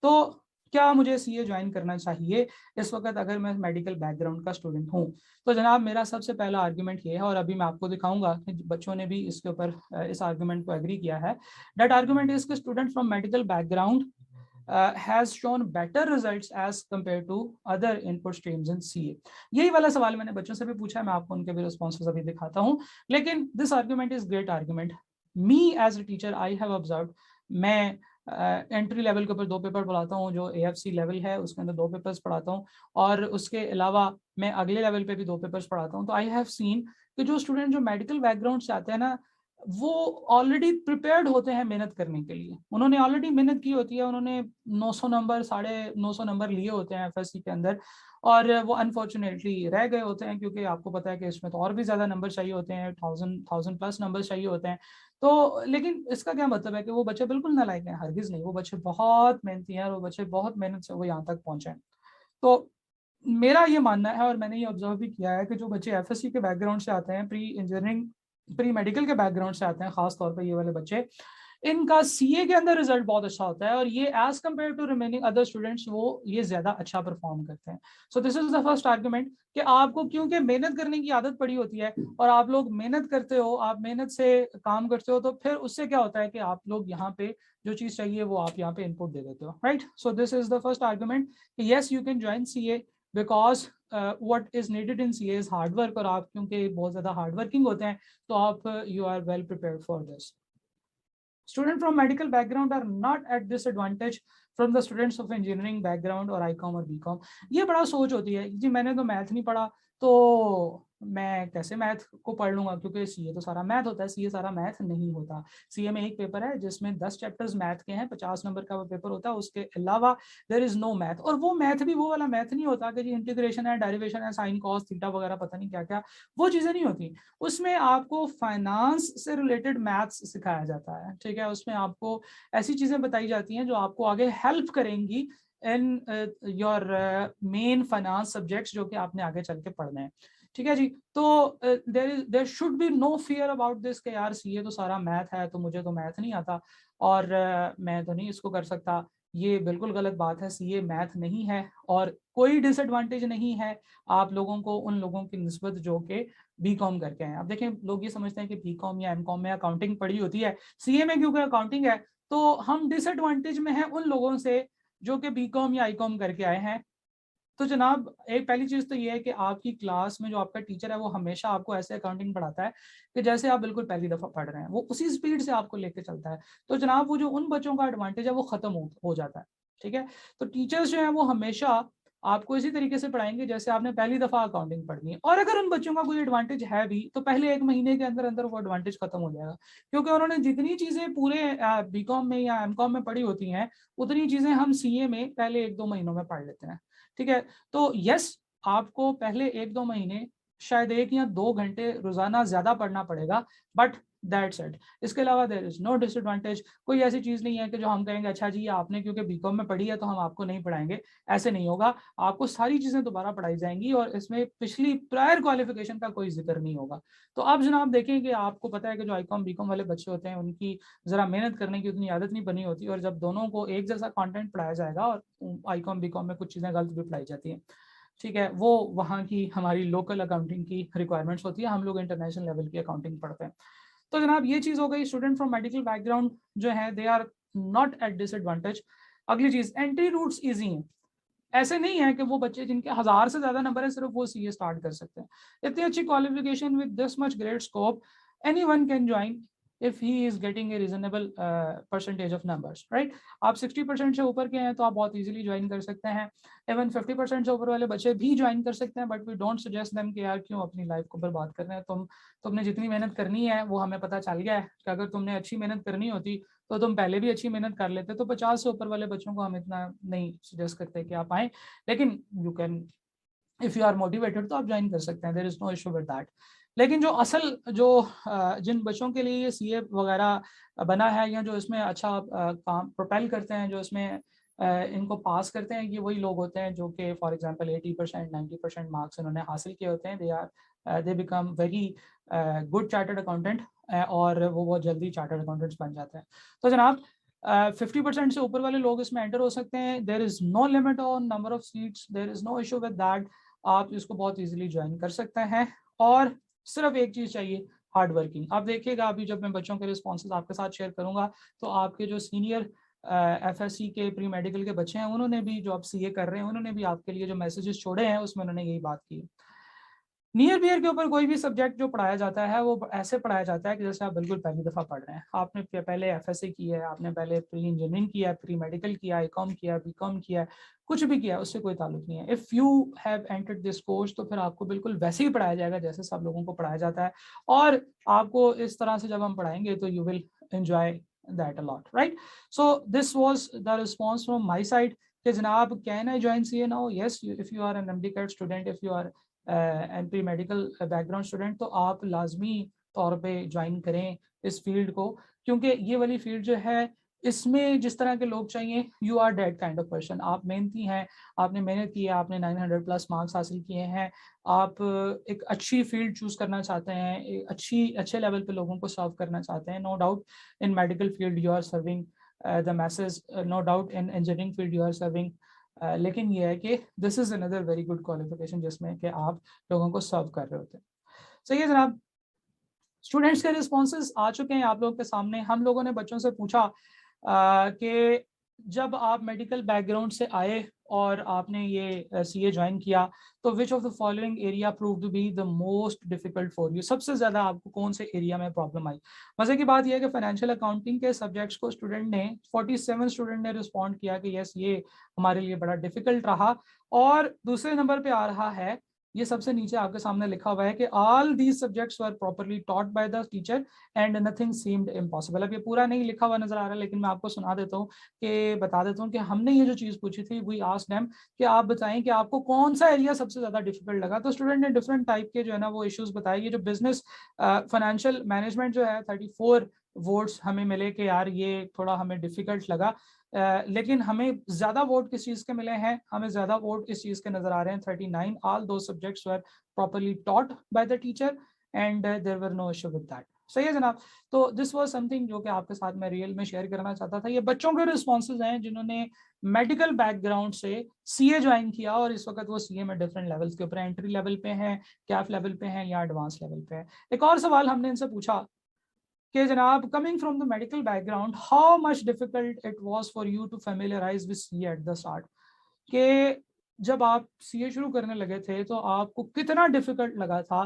A: तो क्या मुझे सीए ज्वाइन करना चाहिए इस वक्त अगर मैं मेडिकल बैकग्राउंड का स्टूडेंट हूँ? तो जनाब मेरा सबसे पहला आर्गुमेंट ये है और अभी मैं आपको दिखाऊंगा कि बच्चों ने भी इसके ऊपर इस आर्गुमेंट को एग्री किया है. That argument is student from medical background has shown better results as compared to other input streams in CA. यही वाला सवाल मैंने बच्चों से भी पूछा है, मैं आपको उनके भी रिस्पॉन्सेस अभी दिखाता हूँ. लेकिन this argument is great argument. Me as a teacher I have observed, मैं एंट्री लेवल के ऊपर 2 पेपर पढ़ाता हूँ, जो AFC लेवल है उसके अंदर 2 पेपर्स पढ़ाता हूँ और उसके अलावा मैं अगले लेवल पे भी 2 पेपर्स पढ़ाता हूँ. तो आई हैव सीन कि जो स्टूडेंट जो मेडिकल बैकग्राउंड से आते हैं ना, वो ऑलरेडी प्रिपेयर्ड होते हैं मेहनत करने के लिए. उन्होंने ऑलरेडी मेहनत की होती है, उन्होंने 900 नंबर 950 नंबर लिए होते हैं एफएससी के अंदर और वो अनफॉर्चुनेटली रह गए होते हैं क्योंकि आपको पता है कि इसमें तो और भी ज़्यादा नंबर चाहिए होते हैं, 1000 प्लस नंबर चाहिए होते हैं. तो लेकिन इसका क्या मतलब है कि वो बच्चे बिल्कुल नालायक हैं? हरगिज़ नहीं. वो बच्चे बहुत मेहनती हैं और वो बच्चे बहुत मेहनत से वो यहाँ तक पहुँचे हैं. तो मेरा ये मानना है और मैंने ये ऑब्जर्व भी किया है कि जो बच्चे एफएससी के बैकग्राउंड से आते हैं, प्री इंजीनियरिंग प्री मेडिकल के बैकग्राउंड से आते हैं, खास तौर पे ये वाले बच्चे, इनका सीए के अंदर रिजल्ट बहुत अच्छा होता है और ये as compare to remaining other students वो ये ज्यादा अच्छा परफॉर्म करते हैं. So this is the first argument कि आपको क्योंकि मेहनत करने की आदत पड़ी होती है और आप लोग मेहनत करते हो, आप मेहनत से काम करते हो, तो फिर उससे क्या होता है कि आप लोग यहाँ पे जो चीज चाहिए वो आप यहाँ पे इनपुट दे देते हो, right? So this is the first argument कि yes you can join CA because what is needed in CA is hard work, और आप क्योंकि बहुत ज्यादा हार्ड वर्किंग होते हैं तो आप you are well prepared for this. Students from medical background are not at disadvantage from the students of engineering background और ICOM और BCom. ये बड़ा सोच होती है जी मैंने तो मैथ नहीं पढ़ा तो मैं कैसे मैथ को पढ़ लूंगा क्योंकि सीए तो सारा मैथ होता है. सीए सारा मैथ नहीं होता. सीए में एक पेपर है जिसमें 10 चैप्टर्स मैथ के हैं, 50 नंबर का वो पेपर होता है. उसके अलावा देयर इज नो मैथ. और वो मैथ भी वो वाला मैथ नहीं होता कि जी इंटीग्रेशन है, डेरिवेशन है, साइन कॉस थीटा वगैरह पता नहीं क्या क्या, वो चीजें नहीं होती. उसमें आपको फाइनेंस से रिलेटेड मैथ्स सिखाया जाता है. ठीक है, उसमें आपको ऐसी चीजें बताई जाती हैं जो आपको आगे हेल्प करेंगी in your main finance subjects जो कि आपने आगे चल के पढ़ने हैं। ठीक है जी। तो there should be no fear about this कि यार सीए तो सारा मैथ है, तो मुझे तो मैथ नहीं आता और मैं तो नहीं इसको कर सकता। ये बिल्कुल गलत बात है। सीए मैथ नहीं है और कोई डिसएडवांटेज नहीं है आप लोगों को उन लोगों की निस्बत जो कि बीकॉम करके हैं। अब देखें, लोग ये समझते हैं कि बीकॉम या एमकॉम में अकाउंटिंग पढ़ी होती है, सीए में क्योंकि अकाउंटिंग है तो हम डिसएडवांटेज में हैं उन लोगों से जो कि बीकॉम या आईकॉम करके आए हैं। तो जनाब, एक पहली चीज तो ये है कि आपकी क्लास में जो आपका टीचर है वो हमेशा आपको ऐसे अकाउंटिंग पढ़ाता है कि जैसे आप बिल्कुल पहली दफा पढ़ रहे हैं, वो उसी स्पीड से आपको लेके चलता है। तो जनाब, वो जो उन बच्चों का एडवांटेज है वो खत्म हो जाता है। ठीक है। तो टीचर्स जो है वो हमेशा आपको इसी तरीके से पढ़ाएंगे जैसे आपने पहली दफा अकाउंटिंग पढ़नी है। और अगर उन बच्चों का कोई एडवांटेज है भी तो पहले 1 महीने के अंदर अंदर वो एडवांटेज खत्म हो जाएगा, क्योंकि उन्होंने जितनी चीजें पूरे बीकॉम में या एमकॉम में पढ़ी होती हैं उतनी चीजें हम सीए में पहले 1-2 महीनों में पढ़ लेते हैं। ठीक है। तो यस, आपको पहले 1-2 महीने शायद 1 या 2 घंटे रोजाना ज्यादा पढ़ना पड़ेगा, बट दैट्स इट। इसके अलावा देयर इज नो डिसएडवांटेज। कोई ऐसी चीज नहीं है कि जो हम कहेंगे अच्छा जी आपने क्योंकि बीकॉम में पढ़ी है तो हम आपको नहीं पढ़ाएंगे। ऐसे नहीं होगा। आपको सारी चीजें दोबारा पढ़ाई जाएंगी और इसमें पिछली प्रायर क्वालिफिकेशन का कोई जिक्र नहीं होगा। तो आप जनाब देखें कि आपको पता है कि जो आईकॉम बीकॉम वाले बच्चे होते हैं उनकी जरा मेहनत करने की उतनी आदत नहीं बनी होती, और जब दोनों को एक जैसा कंटेंट पढ़ाया जाएगा, और आईकॉम बीकॉम में कुछ चीजें गलत भी पढ़ाई जाती हैं, ठीक है, वो वहाँ की हमारी लोकल अकाउंटिंग की रिक्वायरमेंट्स होती है, हम लोग इंटरनेशनल लेवल की अकाउंटिंग पढ़ते हैं। तो जनाब ये चीज हो गई। स्टूडेंट फ्रॉम मेडिकल बैकग्राउंड जो है they are not at disadvantage. अगली चीज, एंट्री रूट्स इजी हैं। ऐसे नहीं है कि वो बच्चे जिनके 1000 से ज्यादा नंबर है सिर्फ वो सीए स्टार्ट कर सकते हैं। इतनी अच्छी qualification with this much great scope, anyone can join if he is getting a reasonable percentage of numbers, right. आप 60% से ऊपर के हैं तो आप बहुत इजीली ज्वाइन कर सकते हैं। इवन 50% से ऊपर वाले बच्चे भी ज्वाइन कर सकते हैं, but we don't suggest them कि यार क्यों अपनी लाइफ को बर्बाद कर रहे हैं। तुमने जितनी मेहनत करनी है वो हमें पता चल गया है कि अगर तुमने अच्छी मेहनत करनी होती तो तुम पहले भी अच्छी मेहनत कर लेते। तो 50 से ऊपर वाले बच्चों को हम इतना नहीं सजेस्ट करते कि आप आए, लेकिन you can, if you are motivated तो आप ज्वाइन कर सकते हैं, there is no issue with that. लेकिन जो असल जो जिन बच्चों के लिए ये सीए वगैरह बना है या जो इसमें अच्छा काम प्रोपेल करते हैं, जो इसमें इनको पास करते हैं, ये वही लोग होते हैं जो कि फॉर एग्जांपल 80% 90% मार्क्स इन्होंने हासिल किए होते हैं। They become very good chartered accountant, और वो बहुत जल्दी चार्टर्ड अकाउंटेंट्स बन जाते हैं। तो जनाब 50% से ऊपर वाले लोग इसमें एंटर हो सकते हैं। There is no limit on number of seats, there is no issue with that. आप इसको बहुत इजीली ज्वाइन कर सकते हैं, और सिर्फ एक चीज चाहिए, हार्ड वर्किंग। आप देखिएगा अभी जब मैं बच्चों के रिस्पॉन्सेज आपके साथ शेयर करूंगा तो आपके जो सीनियर एफएससी के प्री मेडिकल के बच्चे हैं उन्होंने भी, जो आप सीए कर रहे हैं, उन्होंने भी आपके लिए जो मैसेजेस छोड़े हैं उसमें उन्होंने यही बात की। नियर बियर के ऊपर कोई भी सब्जेक्ट जो पढ़ाया जाता है वो ऐसे पढ़ाया जाता है कि जैसे आप बिल्कुल पहली दफा पढ़ रहे हैं। आपने पहले एफएससी की है, आपने पहले प्री इंजीनियरिंग किया है, प्री मेडिकल किया, आईकॉम किया, बीकॉम किया, कुछ भी किया, उससे कोई ताल्लुक नहीं है। If you have entered this course तो फिर आपको बिल्कुल वैसे ही पढ़ाया जाएगा जैसे सब लोगों को पढ़ाया जाता है, और आपको इस तरह से जब हम पढ़ाएंगे तो you will enjoy that a lot, right? So this was the response from my side कि जनाब can I join CA now? Yes, if you are an MD-CAT student, if you are and pre medical background student, तो आप लाजमी तौर पे join करें इस field को, क्योंकि ये वाली फील्ड जो है इसमें जिस तरह के लोग चाहिए, you are that kind of person. आप मेहनती हैं, आपने मेहनत की है, आपने 900+ मार्क्स हासिल किए हैं, आप एक अच्छी फील्ड चूज करना चाहते हैं, एक अच्छे लेवल पे लोगों को सर्व करना चाहते हैं। No doubt in medical field you are serving the message, no doubt in engineering field you are serving, लेकिन ये है कि this is another very good qualification जिसमें कि आप लोगों को सर्व कर रहे होते हैं। सही है जनाब। स्टूडेंट्स के रिस्पॉन्सेज आ चुके हैं आप लोगों के सामने। हम लोगों ने बच्चों से पूछा कि जब आप मेडिकल बैकग्राउंड से आए और आपने ये सीए ज्वाइन किया तो which of the following area prove to be the most difficult for you. सबसे ज्यादा आपको कौन से एरिया में प्रॉब्लम आई। मजे की बात यह है कि फाइनेंशियल अकाउंटिंग के सब्जेक्ट्स को स्टूडेंट ने 47 स्टूडेंट ने रिस्पॉन्ड किया कि यस ये हमारे लिए बड़ा डिफिकल्ट रहा। और दूसरे नंबर पे आ रहा है, ये सबसे नीचे आपके सामने लिखा हुआ है कि all these subjects were properly taught by the teacher and nothing seemed impossible. अब ये पूरा नहीं लिखा हुआ नजर आ रहा है, लेकिन मैं आपको सुना देता हूँ कि बता देता हूँ कि हमने ये जो चीज पूछी थी, वी आस्क्ड देम कि आप बताएं कि आपको कौन सा एरिया सबसे ज्यादा डिफिकल्ट लगा। तो स्टूडेंट ने डिफरेंट टाइप के जो है ना वो इश्यूज बताए। ये जो बिजनेस फाइनेंशियल मैनेजमेंट जो है 34 वोट्स हमें मिले कि यार ये थोड़ा हमें डिफिकल्ट लगा, लेकिन हमें ज़्यादा वोट किस चीज़ के मिले हैं, हमें ज़्यादा वोट इस चीज़ के नज़र आ रहे हैं 39, all those subjects were properly taught by the teacher and there were no issue with that. सही है जनाब। तो दिस वाज समथिंग जो कि आपके साथ मैं रियल में शेयर करना चाहता था। ये बच्चों के रिस्पॉन्सेज हैं जिन्होंने मेडिकल बैकग्राउंड से सीए ज्वाइन किया और इस वक्त वो सीए में डिफरेंट लेवल्स के ऊपर, एंट्री लेवल पे हैं, कैफ लेवल पे हैं या एडवांस लेवल पे है। एक और सवाल हमने इनसे पूछा कि जनाब, coming from the medical background, how much difficult it was for you to familiarize with CA at the start, कि जब आप सीए शुरू करने लगे थे तो आपको कितना डिफिकल्ट लगा था,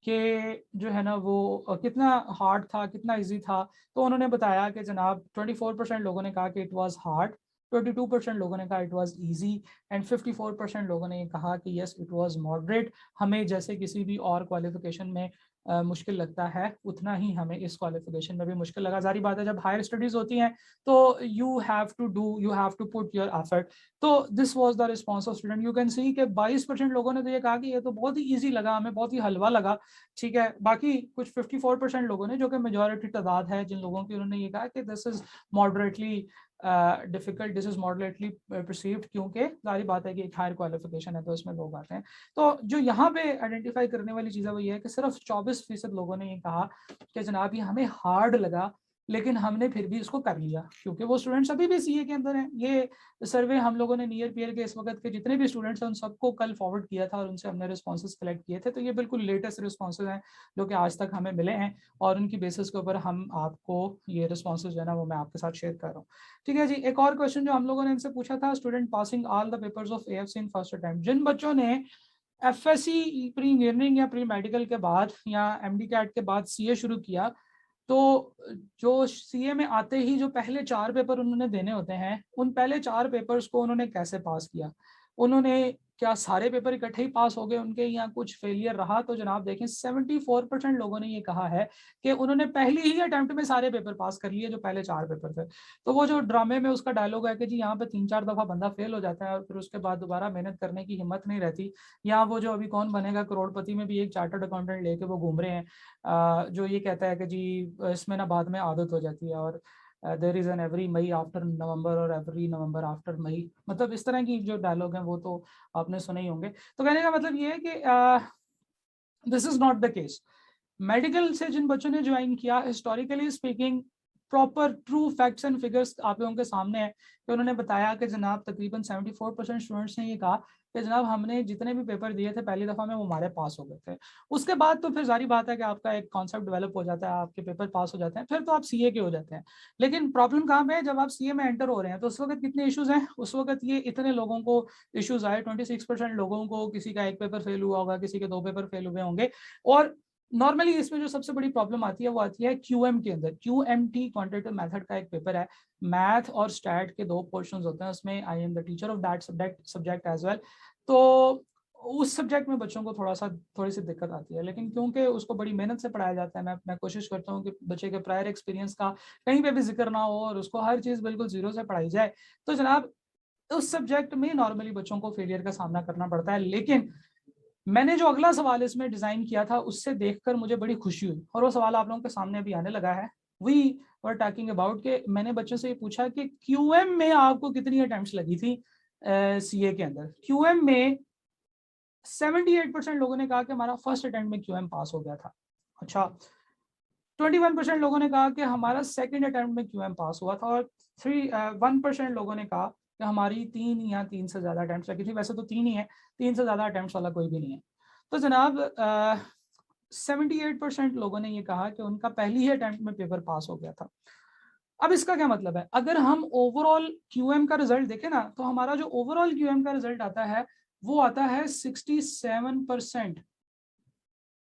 A: कि जो है ना वो कितना हार्ड था, कितना इजी था। तो उन्होंने बताया कि जनाब 24% लोगों ने कहा कि इट वाज हार्ड, 22% लोगों ने कहा इट वाज इजी एंड 54% लोगों ने कहा कि यस इट वाज मॉडरेट। हमें जैसे किसी भी और क्वालिफिकेशन में मुश्किल लगता है उतना ही हमें इस क्वालिफिकेशन में भी मुश्किल लगा। जारी बात है जब हायर स्टडीज होती हैं तो you have to put your effort. तो this was the response of student. You can see कि 22% लोगों ने तो ये कहा कि ये तो बहुत ही इजी लगा, हमें बहुत ही हलवा लगा। ठीक है, बाकी कुछ 54% लोगों ने, जो कि मेजॉरिटी तादाद है जिन लोगों की, उन्होंने ये कहा कि this is moderately difficult, this is moderately perceived, क्योंकि जारी बात है कि एक हायर क्वालिफिकेशन है तो इसमें लोग आते हैं। तो जो यहाँ पे आइडेंटिफाई करने वाली चीज़ है वो ये है कि सिर्फ 24% लोगों ने ये कहा कि जनाब ये हमें हार्ड लगा, लेकिन हमने फिर भी इसको कर लिया, क्योंकि वो स्टूडेंट्स अभी भी सीए के अंदर हैं। ये सर्वे हम लोगों ने नियर पीयर के इस वक्त के जितने भी स्टूडेंट्स हैं उन सबको कल फॉरवर्ड किया था और उनसे हमने रिस्पॉन्सेज कलेक्ट किए थे। तो ये बिल्कुल लेटेस्ट रिस्पॉन्सेज हैं जो कि आज तक हमें मिले हैं और उनकी बेसिस के ऊपर हम आपको ये रिस्पॉन्सेज जो है ना वो मैं आपके साथ शेयर कर रहा हूँ। ठीक है जी, एक और क्वेश्चन जो हम लोगों ने इनसे पूछा था, student passing all the papers of AFC in first attempt, जिन बच्चों ने एफएससी प्री इंजीनियरिंग या प्री मेडिकल के बाद या एमडी कैट के बाद सीए शुरू किया, तो जो सीए में आते ही जो पहले 4 पेपर उन्होंने देने होते हैं, उन पहले 4 पेपर्स को उन्होंने कैसे पास किया? उन्होंने क्या सारे पेपर इकट्ठे ही पास हो गए उनके, या कुछ फेलियर रहा? तो जनाब देखें 74% लोगों ने ये कहा है कि उन्होंने पहली ही अटेम्प्ट में सारे पेपर पास कर लिए जो पहले 4 पेपर थे। तो वो जो ड्रामे में उसका डायलॉग है कि जी यहाँ पे 3-4 दफा बंदा फेल हो जाता है और फिर उसके बाद दोबारा मेहनत करने की हिम्मत नहीं रहती, या वो जो अभी कौन बनेगा करोड़पति में भी एक चार्टर्ड अकाउंटेंट लेके वो घूम रहे हैं, जो ये कहता है कि जी इसमें ना बाद में आदत हो जाती है, और there is an every May after November और एवरी नवंबर आफ्टर मई, मतलब इस तरह की जो डायलॉग हैं वो तो आपने सुने ही होंगे। तो कहने का मतलब ये है कि this is not the case. Medical से जिन बच्चों ने ज्वाइन किया, historically speaking proper true facts and figures आप लोगों के सामने है कि उन्होंने बताया कि जनाब तकरीबन 74% स्टूडेंट्स ने ये कहा कि जनाब हमने जितने भी पेपर दिए थे पहली दफ़ा में वो हमारे पास हो गए थे। उसके बाद तो फिर जारी बात है कि आपका एक कॉन्सेप्ट डेवलप हो जाता है, आपके पेपर पास हो जाते हैं, फिर तो आप सीए के हो जाते हैं। लेकिन प्रॉब्लम कहाँ पे है? जब आप सीए में एंटर हो रहे हैं तो उस वक्त कितने इश्यूज हैं? उस वक्त ये इतने लोगों को इश्यूज आए, 26% लोगों को, किसी का एक पेपर फेल हुआ होगा, किसी के 2 पेपर फेल हुए होंगे। और नॉर्मली इसमें जो सबसे बड़ी प्रॉब्लम आती है वो आती है क्यूएम के अंदर। क्यूएमटी क्वांटिटेटिव मेथड का एक पेपर है, मैथ और स्टैट के 2 पोर्शंस होते हैं उसमें। I am the teacher of that subject as well. तो उस सब्जेक्ट में बच्चों को थोड़ी सी दिक्कत आती है, लेकिन क्योंकि उसको बड़ी मेहनत से पढ़ाया जाता है, मैं कोशिश करता हूँ कि बच्चे के प्रायर एक्सपीरियंस का कहीं पे भी जिक्र ना हो और उसको हर चीज़ बिल्कुल जीरो से पढ़ाई जाए। तो जनाब उस सब्जेक्ट में नॉर्मली बच्चों को फेलियर का सामना करना पड़ता है। लेकिन मैंने जो अगला सवाल इसमें डिजाइन किया था उससे देखकर मुझे बड़ी खुशी हुई और वो सवाल आप लोगों के सामने अभी आने लगा है। वी वर टॉकिंग अबाउट के मैंने बच्चों से ये पूछा कि क्यूएम में आपको कितनी अटेम्प्ट्स लगी थी सीए के अंदर। क्यूएम में 78% लोगों ने कहा कि हमारा फर्स्ट अटेम्प्ट में क्यूएम पास हो गया था। अच्छा, 21% लोगों ने कहा कि हमारा सेकंड अटेम्प्ट में क्यूएम पास हुआ था, और 1% लोगों ने कहा कि हमारी 3 या 3 से ज़्यादा अटेम्प्ट लगी थी। वैसे तो 3 ही है, 3 से ज़्यादा अटेम्प्ट वाला कोई भी नहीं है। तो जनाब 78% लोगों ने ये कहा कि उनका पहली ही अटेम्प्ट में पेपर पास हो गया था। अब इसका क्या मतलब है? अगर हम ओवरऑल क्यूएम का रिजल्ट देखें ना, तो हमारा जो ओवरऑल क्यूएम का रिजल्ट आता है वो आता है 67%।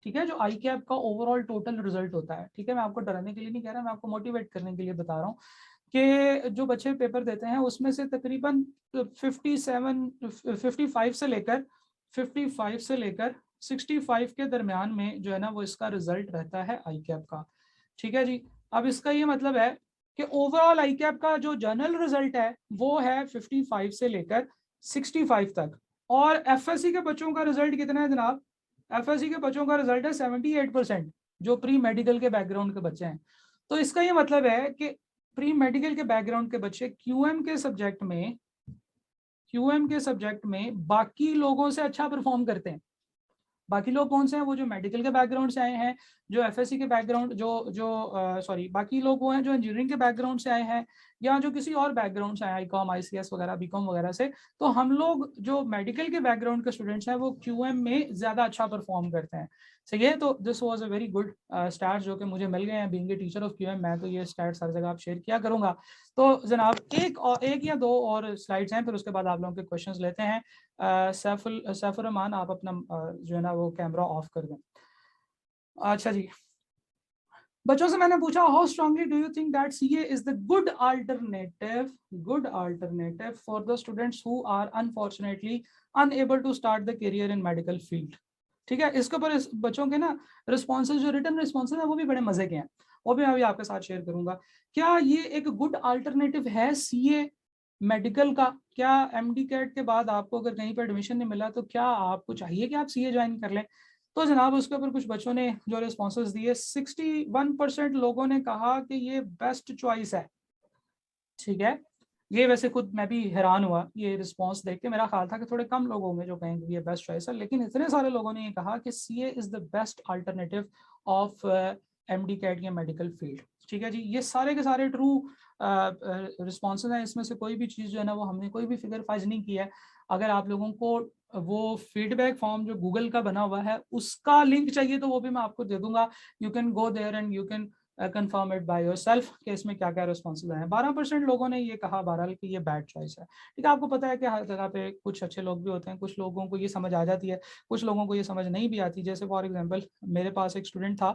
A: ठीक है, जो आई कैप का ओवरऑल टोटल रिजल्ट होता है। ठीक है, मैं आपको डराने के लिए नहीं कह रहा, मैं आपको मोटिवेट करने के लिए बता रहा हूँ कि जो बच्चे पेपर देते हैं उसमें से तकरीबन 55 से लेकर 65 के दरमियान में जो है ना वो इसका रिजल्ट रहता है आई कैप का। ठीक है जी, अब इसका ये मतलब है कि ओवरऑल आई कैप का जो जनरल रिजल्ट है वो है 55 से लेकर 65 तक। और एफएससी के बच्चों का रिजल्ट कितना है जनाब? एफएससी के बच्चों का रिजल्ट है 78%, जो प्री मेडिकल के बैकग्राउंड के बच्चे हैं। तो इसका ये मतलब है कि प्री मेडिकल के बैकग्राउंड के बच्चे क्यूएम के सब्जेक्ट में बाकी लोगों से अच्छा परफॉर्म करते हैं। बाकी लोग कौन से हैं? वो जो मेडिकल के बैकग्राउंड से आए हैं, जो एफएससी के बैकग्राउंड बाकी लोग वो हैं जो इंजीनियरिंग के बैकग्राउंड से आए हैं, या जो किसी और बैकग्राउंड से आए हैं, आईकॉम, आईसीएस वगैरह, बीकॉम वगैरह से। तो हम लोग जो मेडिकल के बैकग्राउंड के स्टूडेंट्स हैं वो क्यूएम में ज्यादा अच्छा परफॉर्म करते हैं। सही है। तो this was a very good start जो कि मुझे मिल गए हैं being a teacher of QM. मैं तो ये स्टार्ट हर जगह आप शेयर किया करूंगा। तो जनाब एक या दो और स्लाइड्स हैं, फिर उसके बाद आप लोगों के क्वेश्चंस लेते हैं। सैफुर रहमान, आप अपना जो है ना वो कैमरा ऑफ कर दें। अच्छा जी, बच्चों से मैंने पूछा, how strongly do you think that CA is the good alternative for the students who are unfortunately unable to start the career in medical field. ठीक है, इसके ऊपर बच्चों के ना रिस्पॉन्सेज, जो रिटर्न रिस्पॉन्सेज है वो भी बड़े मजे के हैं, वो भी मैं अभी आपके साथ शेयर करूंगा। क्या ये एक गुड अल्टरनेटिव है सीए मेडिकल का? क्या एमडी कैट के बाद आपको अगर कहीं पर एडमिशन नहीं मिला तो क्या आपको चाहिए कि आप सीए ज्वाइन कर लें? तो जनाब उसके ऊपर कुछ बच्चों ने जो रिस्पॉन्सेज दिए, 61% लोगों ने कहा कि ये बेस्ट चॉइस है। ठीक है, ये वैसे खुद मैं भी हैरान हुआ ये रिस्पॉन्स देख के। मेरा ख्याल था कि थोड़े कम लोग होंगे जो कहेंगे ये बेस्ट चॉइस है, लेकिन इतने सारे लोगों ने ये कहा कि CA is the best alternative of MD CAT या मेडिकल फील्ड। ठीक है जी, ये सारे के सारे ट्रू रिस्पॉन्सेज हैं। इसमें से कोई भी चीज़ जो है ना वो हमने कोई भी फिगर फाइज नहीं किया है। अगर आप लोगों को वो फीडबैक फॉर्म जो गूगल का बना हुआ है उसका लिंक चाहिए तो वो भी मैं आपको दे दूंगा। You can go there and you can confirm it by yourself कि इसमें क्या क्या रिस्पॉन्सेज आए हैं। 12% लोगों ने ये कहा बहरहाल कि ये बैड चॉइस है। ठीक है, आपको पता है कि हर जगह पे कुछ अच्छे लोग भी होते हैं, कुछ लोगों को ये समझ आ जाती है, कुछ लोगों को ये समझ नहीं भी आती। जैसे फॉर एग्जांपल मेरे पास एक स्टूडेंट था,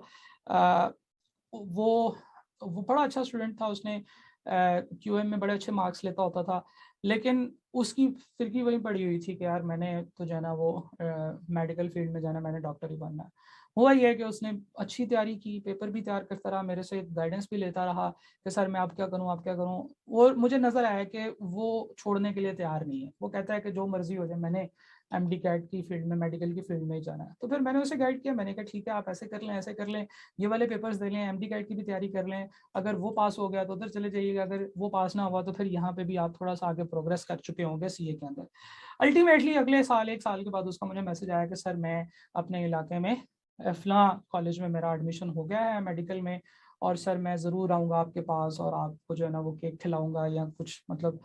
A: वो बड़ा अच्छा स्टूडेंट था, उसने क्यूएम में बड़े अच्छे मार्क्स लेता होता था, लेकिन उसकी फिरकी वही पड़ी हुई थी कि यार मैंने तो जाना वो मेडिकल फील्ड में जाना, मैंने डॉक्टर ही बनना है। हुआ ये है कि उसने अच्छी तैयारी की, पेपर भी तैयार करता रहा, मेरे से गाइडेंस भी लेता रहा कि सर मैं आप क्या करूं, आप क्या करूं। और मुझे नज़र आया कि वो छोड़ने के लिए तैयार नहीं है। वो कहता है कि जो मर्जी हो जाए, मैंने एमडी कैट की फील्ड में, मेडिकल की फील्ड में ही जाना है। तो फिर मैंने उसे गाइड किया, मैंने कहा ठीक है आप ऐसे कर लें, ऐसे कर लें, ये वाले पेपर्स दे लें, एमडी कैट की भी तैयारी कर लें। अगर वो पास हो गया तो उधर चले जाइएगा, अगर वो पास ना हुआ तो फिर यहाँ पे भी आप थोड़ा सा आगे प्रोग्रेस कर चुके होंगे सीए के अंदर। अल्टीमेटली अगले साल, एक साल के बाद उसका मुझे मैसेज आया कि सर मैं अपने इलाके में फलां कॉलेज में मेरा एडमिशन हो गया है मेडिकल में, और सर मैं ज़रूर आऊँगा आपके पास और आपको जो है ना वो केक खिलाऊंगा या कुछ, मतलब।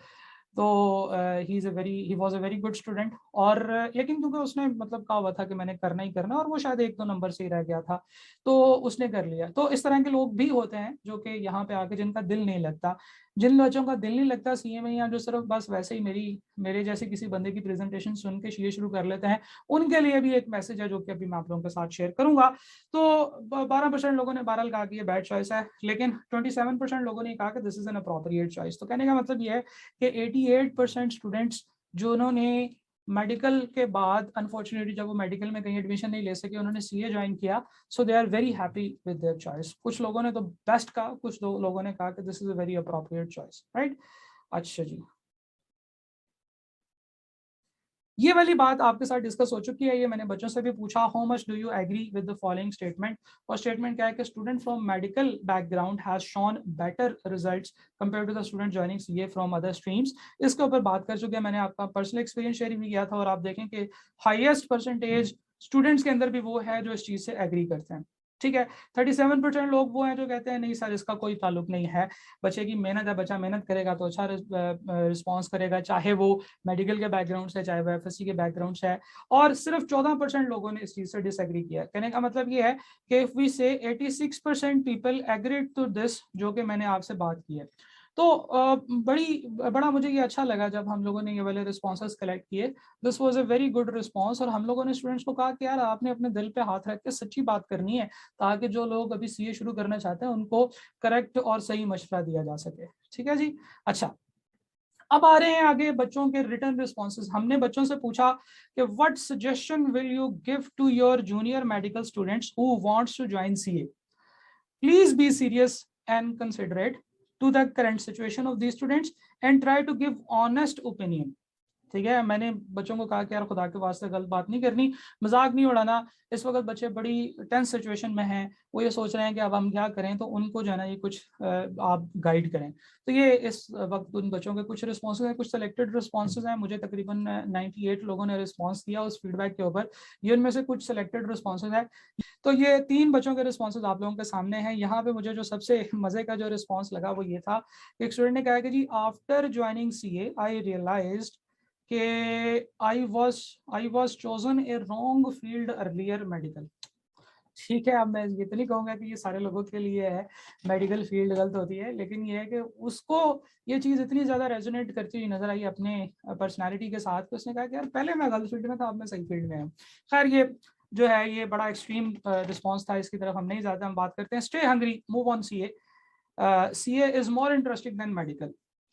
A: तो he was a very good student. और लेकिन क्योंकि उसने मतलब कहा हुआ था कि मैंने करना ही करना, और वो शायद 1-2 नंबर से ही रह गया था, तो उसने कर लिया। तो इस तरह के लोग भी होते हैं जो कि यहाँ पे आके जिनका दिल नहीं लगता, जिन बच्चों का दिल नहीं लगता सीए में, या जो सिर्फ बस वैसे ही मेरे जैसे किसी बंदे की प्रेजेंटेशन सुन के सीए शुरू कर लेते हैं, उनके लिए भी एक मैसेज है जो कि अभी मैं आप लोगों के साथ शेयर करूंगा। तो 12% लोगों ने बहरहाल कहा कि ये बैड चॉइस है, लेकिन 27% लोगों ने कहा कि this is an appropriate choice. तो कहने का मतलब ये है कि 88% स्टूडेंट्स जिन्होंने मेडिकल के बाद अनफॉर्चुनेटली जब वो मेडिकल में कहीं एडमिशन नहीं ले सके, उन्होंने सीए ज्वाइन किया, so they are very happy with their choice. कुछ लोगों ने तो बेस्ट कहा, कुछ लोगों ने कहा कि this is a very appropriate choice, right. अच्छा जी, ये वाली बात आपके साथ डिस्कस हो चुकी है। ये मैंने बच्चों से भी पूछा, how much do you agree with the following statement. और स्टेटमेंट क्या है कि student from medical background has shown better results compare to the student joining CA from other streams. इसके ऊपर बात कर चुके हैं, मैंने आपका पर्सनल एक्सपीरियंस शेयर भी किया था, और आप देखें कि हाईएस्ट परसेंटेज स्टूडेंट्स के अंदर भी वो है जो इस चीज़ से एग्री करते हैं। ठीक है, 37% लोग वो हैं जो कहते हैं नहीं सर इसका कोई ताल्लुक नहीं है, बच्चे की मेहनत है, बच्चा मेहनत करेगा तो अच्छा रिस्पॉन्स करेगा, चाहे वो मेडिकल के बैकग्राउंड से, चाहे वो एफएससी के बैकग्राउंड से है। और सिर्फ 14% लोगों ने इस चीज से डिसएग्री किया। कहने का मतलब ये है कि इफ वी से 86% पीपल एग्रीड टू दिस, जो कि मैंने आपसे बात की है। तो बड़ा मुझे ये अच्छा लगा जब हम लोगों ने ये वाले रिस्पॉन्सेस कलेक्ट किए। This was a very good response. और हम लोगों ने स्टूडेंट्स को कहा कि यार आपने अपने दिल पे हाथ रख के सच्ची बात करनी है, ताकि जो लोग अभी सीए शुरू करना चाहते हैं उनको करेक्ट और सही मशवरा दिया जा सके। ठीक है जी। अच्छा, अब आ रहे हैं आगे बच्चों के रिटर्न रिस्पॉन्सेज। हमने बच्चों से पूछा कि what suggestion will you give to your junior medical students who wants to join CA. Please be serious and considerate to the current situation of these students and try to give honest opinion. ठीक है, मैंने बच्चों को कहा कि यार खुदा के वास्ते गलत बात नहीं करनी, मजाक नहीं उड़ाना। इस वक्त बच्चे बड़ी टेंस सिचुएशन में हैं, वो ये सोच रहे हैं कि अब हम क्या करें, तो उनको जो है ना ये कुछ आप गाइड करें। तो ये इस वक्त उन बच्चों के कुछ रिस्पॉन्सेज हैं, कुछ सेलेक्टेड रिस्पॉन्सेज हैं। मुझे तकरीबन 98 लोगों ने रिस्पॉन्स दिया उस फीडबैक के ऊपर, ये उनमें से कुछ सेलेक्टेड रिस्पॉन्सेज है। तो ये 3 बच्चों के रिस्पॉन्सेज आप लोगों के सामने हैं। यहाँ पे मुझे जो सबसे मजे का जो रिस्पॉन्स लगा वो ये था, एक स्टूडेंट ने कहा कि जी आफ्टर ज्वाइनिंग सीए आई रियलाइज्ड कि I was chosen A wrong field earlier, medical. ठीक है, अब मैं ये तो नहीं कहूँगा कि ये सारे लोगों के लिए है, मेडिकल फील्ड गलत होती है, लेकिन ये है कि उसको ये चीज़ इतनी ज़्यादा रेजोनेट करती हुई नजर आई अपने पर्सनालिटी के साथ कि उसने कहा कि यार पहले मैं गलत फील्ड में था, अब मैं सही फील्ड में हूँ। खैर ये जो है ये बड़ा एक्सट्रीम रिस्पॉन्स था, इसकी तरफ हम नहीं ज़्यादा हम बात करते हैं। Stay hungry, move on CA. CA is more interesting than medical.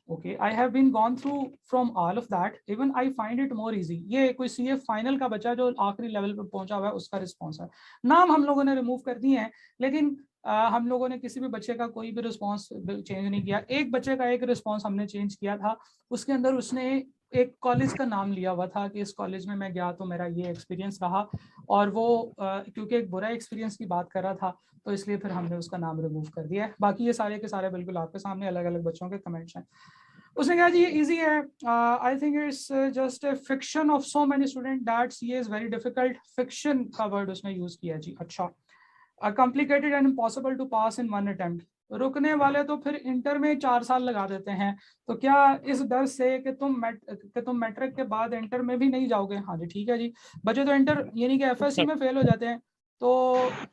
A: Okay, I have been gone through from all of that. Even I find it more easy. ये कोई CA फाइनल का बच्चा जो आखिरी लेवल पर पहुंचा हुआ है उसका रिस्पॉन्स है। नाम हम लोगों ने रिमूव कर दिए हैं, लेकिन हम लोगों ने किसी भी बच्चे का कोई भी रिस्पॉन्स चेंज नहीं किया। एक बच्चे का एक रिस्पॉन्स हमने चेंज किया था, उसके अंदर उसने एक कॉलेज का नाम लिया हुआ था कि इस कॉलेज में मैं गया तो मेरा ये एक्सपीरियंस रहा, और वो क्योंकि एक बुरा एक्सपीरियंस की बात कर रहा था तो इसलिए फिर हमने उसका नाम रिमूव कर दिया है। बाकी ये सारे के सारे बिल्कुल आपके सामने अलग अलग बच्चों के कमेंट्स हैं। उसने कहा जी ये इजी है, I think it's just a fiction of so many student that CA is very difficult. Fiction का वर्ड उसने यूज किया जी। अच्छा, complicated and impossible to pass in one attempt. रुकने वाले तो फिर इंटर में 4 साल लगा देते हैं, तो क्या इस डर से कि तुम मैट्रिक के बाद इंटर में भी नहीं जाओगे? हाँ जी ठीक है जी, बच्चे तो इंटर यानी कि एफएससी में फेल हो जाते हैं। तो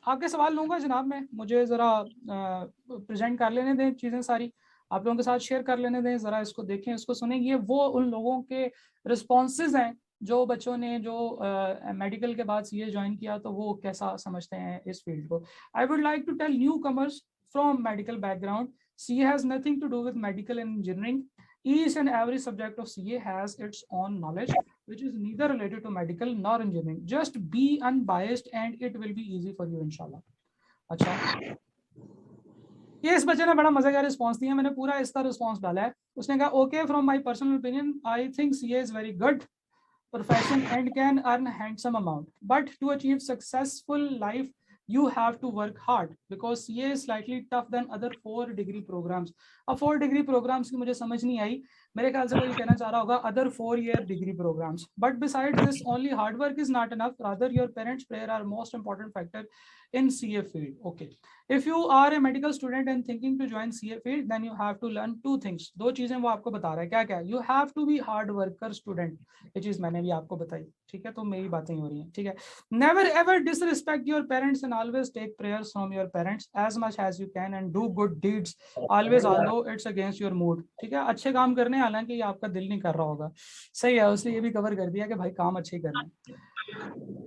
A: आपके सवाल लूंगा जनाब मैं, मुझे ज़रा प्रेजेंट कर लेने दें, चीज़ें सारी आप लोगों के साथ शेयर कर लेने दें, ज़रा इसको देखें, इसको सुनें। ये वो उन लोगों के रिस्पॉन्सेज हैं जो बच्चों ने जो मेडिकल के बाद सीए ज्वाइन किया तो वो कैसा समझते हैं इस फील्ड को। I would like to tell newcomers from medical background, CA has nothing to do with medical and engineering. Each and every subject of CA has its own knowledge, which is neither related to medical nor engineering. Just be unbiased and it will be easy for you, inshallah. अच्छा, ये इस बच्चे ने बड़ा मजे का response दिया, मैंने पूरा इसका रिस्पॉन्स डाला है। उसने कहा okay, from my personal opinion I think CA is very good profession and can earn handsome amount, but to achieve successful life you have to work hard because CA is slightly tough than other 4 degree programs. अब 4 degree programs की मुझे समझ नहीं आई, मेरे ख्याल से वो ये कहना चाह रहा होगा other 4-year degree programs. But besides this, only hard work is not enough, rather your parents' prayer are most important factor in CA field. Okay, if you are a medical student and thinking to join CA field, then you have to learn 2 things. 2 चीजें वो आपको बता रहा है, क्या क्या? You have to be hard worker student, ये चीज मैंने भी आपको बताई, ठीक है, तो मेरी बातें हो रही हैं, ठीक है। Never ever disrespect your parents and always take prayers from your parents as much as you can and do good deeds always although it's against your mood, ठीक है। अच्छे काम करने, हालांकि ये आपका दिल नहीं कर रहा होगा, सही है, उसने ये भी कवर कर दिया कि भाई काम अच्छे करना है।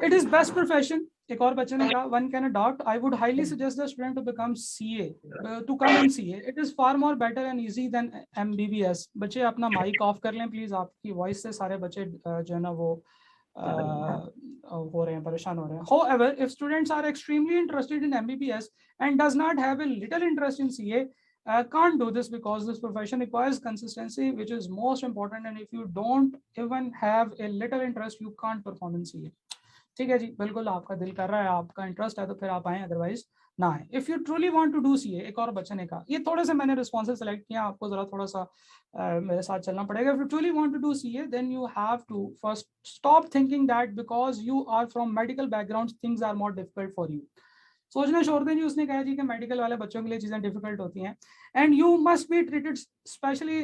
A: It is best profession, एक और बच्चे ने कहा, one can adopt. I would highly suggest the student to become CA, to come in CA. It is far more better and easy than MBBS. बच्चे अपना माइक ऑफ कर लें please, आपकी वॉइस से सारे बच्चे जो है ना वो हो रहे हैं, परेशान हो रहे हैं। However, if students are extremely interested in MBBS and does not have a little interest in CA, can't do this because this profession requires consistency, which is most important, and if you don't even have a little interest, you can't perform in CA. ठीक है जी, बिल्कुल आपका दिल कर रहा है, आपका interest है तो फिर आप आए, अदरवाइज ना आए। If you truly want to do CA, एक और बच्चे ने कहा, ये थोड़े से मैंने रिस्पॉन्सेज सेलेक्ट किया, आपको जरा थोड़ा सा मेरे साथ चलना पड़ेगा। If you truly want to do CA then you have to first stop thinking that because you are from medical background things are more difficult for you. सोचना छोड़ दें जी, उसने कहा जी कि मेडिकल वाले बच्चों के लिए चीजें डिफिकल्ट होती हैं, and you must be treated specially,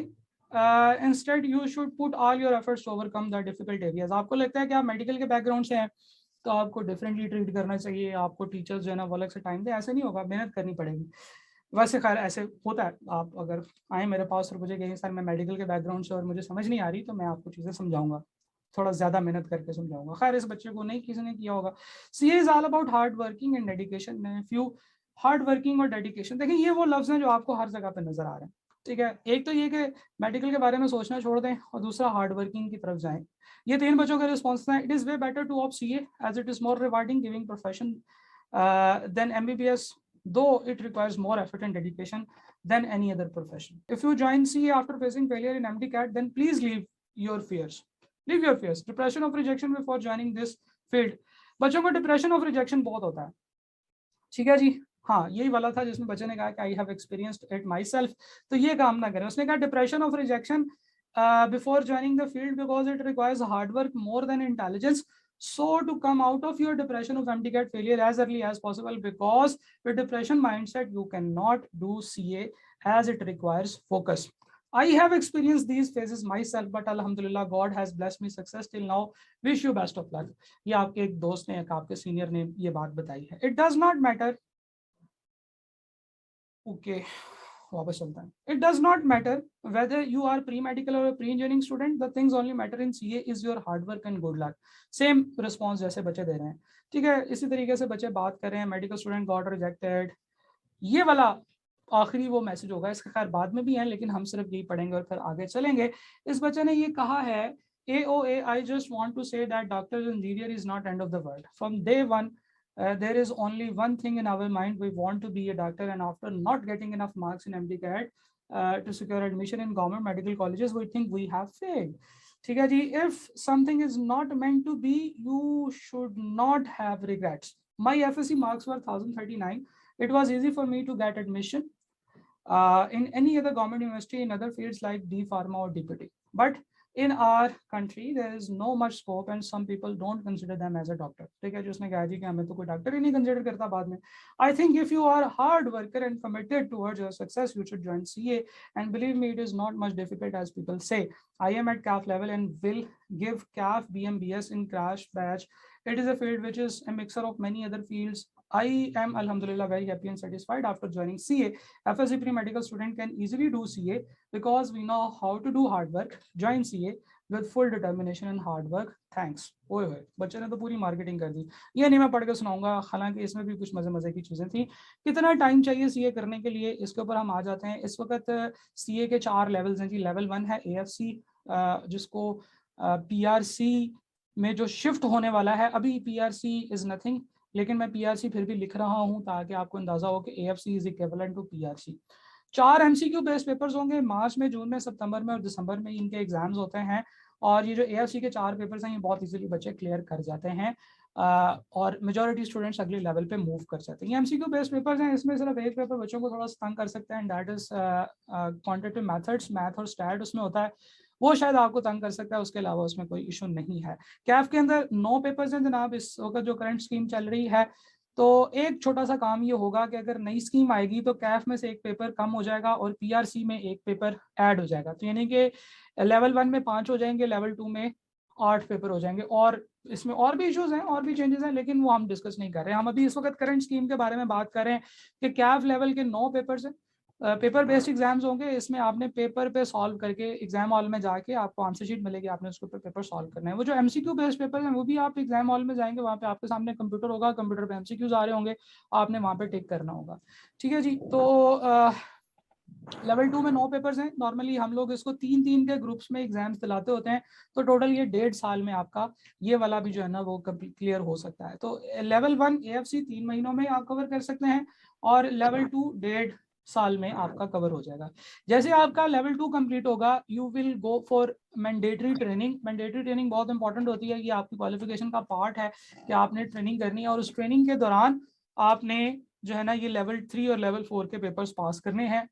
A: instead you should put all your efforts to overcome the difficult areas. आपको लगता है कि आप मेडिकल के बैकग्राउंड से हैं तो आपको डिफरेंटली ट्रीट करना चाहिए, आपको टीचर्स जो है ना वो अलग से टाइम दे, ऐसे नहीं होगा, मेहनत करनी पड़ेगी। वैसे खैर ऐसे होता है, आप अगर आए मेरे पास और मुझे कहें सर मैं मेडिकल के बैकग्राउंड से और मुझे समझ नहीं आ रही, तो मैं आपको चीज़ें समझाऊंगा, थोड़ा ज़्यादा मेहनत करके समझाऊंगा। खैर इस बच्चे को नहीं किसी ने किया होगा। CA is all about hard working and dedication. If you hard working और डेडिकेशन, देखिए ये वो लफ्ज़ हैं जो आपको हर जगह पे नजर आ रहे हैं, ठीक है। एक तो ये कि मेडिकल के बारे में सोचना छोड़ दें, और दूसरा हार्ड वर्किंग की तरफ जाएं। ये 3 बच्चों का रिस्पॉन्स था। It is way better to opt CA as it is more rewarding giving profession than MBBS, though it requires more effort and dedication than any other profession. If you join CA after facing failure in MDCAT, then please leave your fears. Leave your fears. Depression of rejection before joining this field. बच्चों को depression of rejection बहुत होता है, ठीक है जी। हाँ, यही वाला था जिसमें बच्चे ने कहा कि I have experienced it my self. तो ये काम ना करें। उसने कहा depression of rejection before joining the field because it requires hard work more than intelligence, so to come out of your depression of MCAT failure as early as possible, because with depression mindset you cannot do CA as it requires focus. I have experienced these phases myself, but alhamdulillah God has blessed me success till now. Wish you best of luck. ये आपके एक दोस्त ने, आपके senior ने ये बात बताई है। It does not matter. Okay, वापस चलता है। It does not matter whether you are pre-medical or a pre-engineering student. The things only matter in CA is your hard work and good luck. Same response जैसे बच्चे दे रहे हैं, ठीक है। इसी तरीके से बच्चे बात कर रहे हैं, मेडिकल स्टूडेंट गॉट रिजेक्टेड। ये वाला आखिरी वो मैसेज होगा, इसका खैर बाद में भी है लेकिन हम सिर्फ यही पढ़ेंगे और फिर आगे चलेंगे। इस बच्चे ने ये कहा है, AOA, I just want to say that doctor engineer is not end of the world. From day one, there is only one thing in our mind: we want to be a doctor, and after not getting enough marks in MCAT to secure admission in government medical colleges, we think we have failed. ठीक है जी। If something is not meant to be, you should not have regrets. My FSC marks were 1039. It was easy for me to get admission in any other government university in other fields like D Pharma or DPT. But in our country there is no much scope and some people don't consider them as a doctor. ठीक है, जिसने कहा जी कि हमें तो कोई doctor ही नहीं consider करता बाद में। I think if you are a hard worker and committed towards your success, you should join CA, and believe me, it is not much difficult as people say. I am at CAF level and will give CAF BMBS in crash batch. It is a field which is a mixture of many other fields. I am alhamdulillah very happy and satisfied after joining CA. FSC pre-medical student can easily do CA because we know how to do hard work. Join CA with full determination and hard work. Thanks. ओए होए, बच्चे ने तो पूरी marketing कर दी। ये नहीं मैं पढ़ के सुनाऊंगा, हालांकि इसमें भी कुछ मजे मजे की चीजें थी। कितना टाइम चाहिए CA करने के लिए, इसके ऊपर हम आ जाते हैं। इस वक्त CA के 4 लेवल्स हैं जी। लेवल 1 है AFC, जिसको PRC में जो शिफ्ट होने वाला है। अभी PRC इज नथिंग, लेकिन मैं PRC फिर भी लिख रहा हूं ताकि आपको अंदाजा हो कि AFC is equivalent to PRC। 4 MCQ based papers होंगे। मार्च में, जून में, सितंबर में और दिसंबर में इनके एग्जाम्स होते हैं। और ये जो AFC के 4 पेपर्स हैं, ये बहुत इजीली बच्चे क्लियर कर जाते हैं और मेजॉरिटी स्टूडेंट्स अगले लेवल पे मूव कर जाते हैं। ये MCQ बेस्ड पेपर्स हैं। इसमें सिर्फ एक पेपर बच्चों को थोड़ा तंग कर सकते हैं, that is quantitative methods, math और स्टैट उसमें होता है, वो शायद आपको तंग कर सकता है। उसके अलावा उसमें कोई इशू नहीं है। कैफ के अंदर 9 पेपर्स हैं जनाब इस वक्त जो करंट स्कीम चल रही है। तो एक छोटा सा काम ये होगा कि अगर नई स्कीम आएगी तो कैफ में से एक पेपर कम हो जाएगा और PRC में एक पेपर ऐड हो जाएगा। तो यानी कि लेवल 1 में 5 हो जाएंगे, लेवल 2 में 8 पेपर हो जाएंगे। और इसमें और भी इश्यूज हैं, और भी चेंजेस हैं, लेकिन वो हम डिस्कस नहीं कर रहे हैं। हम अभी इस वक्त करंट स्कीम के बारे में बात कर रहे हैं कि कैफ लेवल के 9 पेपर्स हैं, पेपर बेस्ड एग्जाम्स होंगे। इसमें आपने पेपर पे सॉल्व करके एग्जाम हॉल में जाके आपको आंसर शीट मिलेगी, आपने उसके ऊपर पेपर सॉल्व करना है। वो जो MCQ बेस्ड पेपर हैं वो भी आप एग्जाम हॉल में जाएंगे, वहाँ पे आपके सामने कंप्यूटर होगा, कंप्यूटर पे MCQs आ रहे होंगे, आपने वहाँ पे टिक करना होगा। ठीक है जी। तो लेवल 2 में 9 पेपर्स हैं। नॉर्मली हम लोग इसको 3-3 के ग्रुप्स में एग्जाम्स दिलाते होते हैं, तो टोटल ये 1.5 साल में आपका ये वाला भी जो है ना वो क्लियर हो सकता है। तो लेवल 1 AFC 3 महीनों में आप कवर कर सकते हैं और लेवल 2 1.5 साल में आपका कवर हो जाएगा। जैसे आपका लेवल 2 कंप्लीट होगा, you will go for mandatory training. Mandatory training बहुत इंपॉर्टेंट होती है, ये आपकी क्वालिफिकेशन का पार्ट है कि आपने ट्रेनिंग करनी है और उस ट्रेनिंग के दौरान आपने जो है ना ये लेवल 3 और लेवल 4 के पेपर्स पास करने हैं।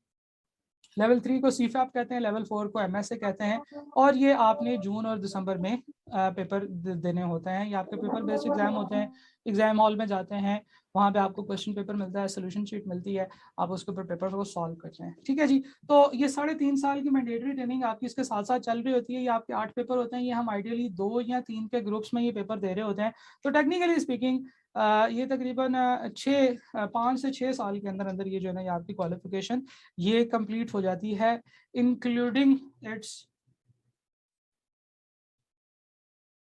A: लेवल 3 को CFAP कहते हैं, लेवल 4 को MSA कहते हैं, और ये आपने जून और दिसंबर में पेपर देने होते हैं। ये आपके पेपर बेस्ड एग्जाम होते हैं। एग्जाम हॉल में जाते हैं, वहाँ पे आपको क्वेश्चन पेपर मिलता है, सोल्यूशन शीट मिलती है, आप उसके ऊपर पेपर को सॉल्व करते हैं। ठीक है जी। तो ये 3.5 साल की मैंडेटरी ट्रेनिंग आपकी इसके साथ साथ चल रही होती है। ये आपके 8 पेपर होते हैं। ये हम आइडियली 2 या 3 के ग्रुप्स में ये पेपर दे रहे होते हैं। तो टेक्निकली स्पीकिंग ये तकरीबन 5 से 6 साल के अंदर अंदर ये जो है ना ये आपकी क्वालिफिकेशन ये कंप्लीट हो जाती है, including it's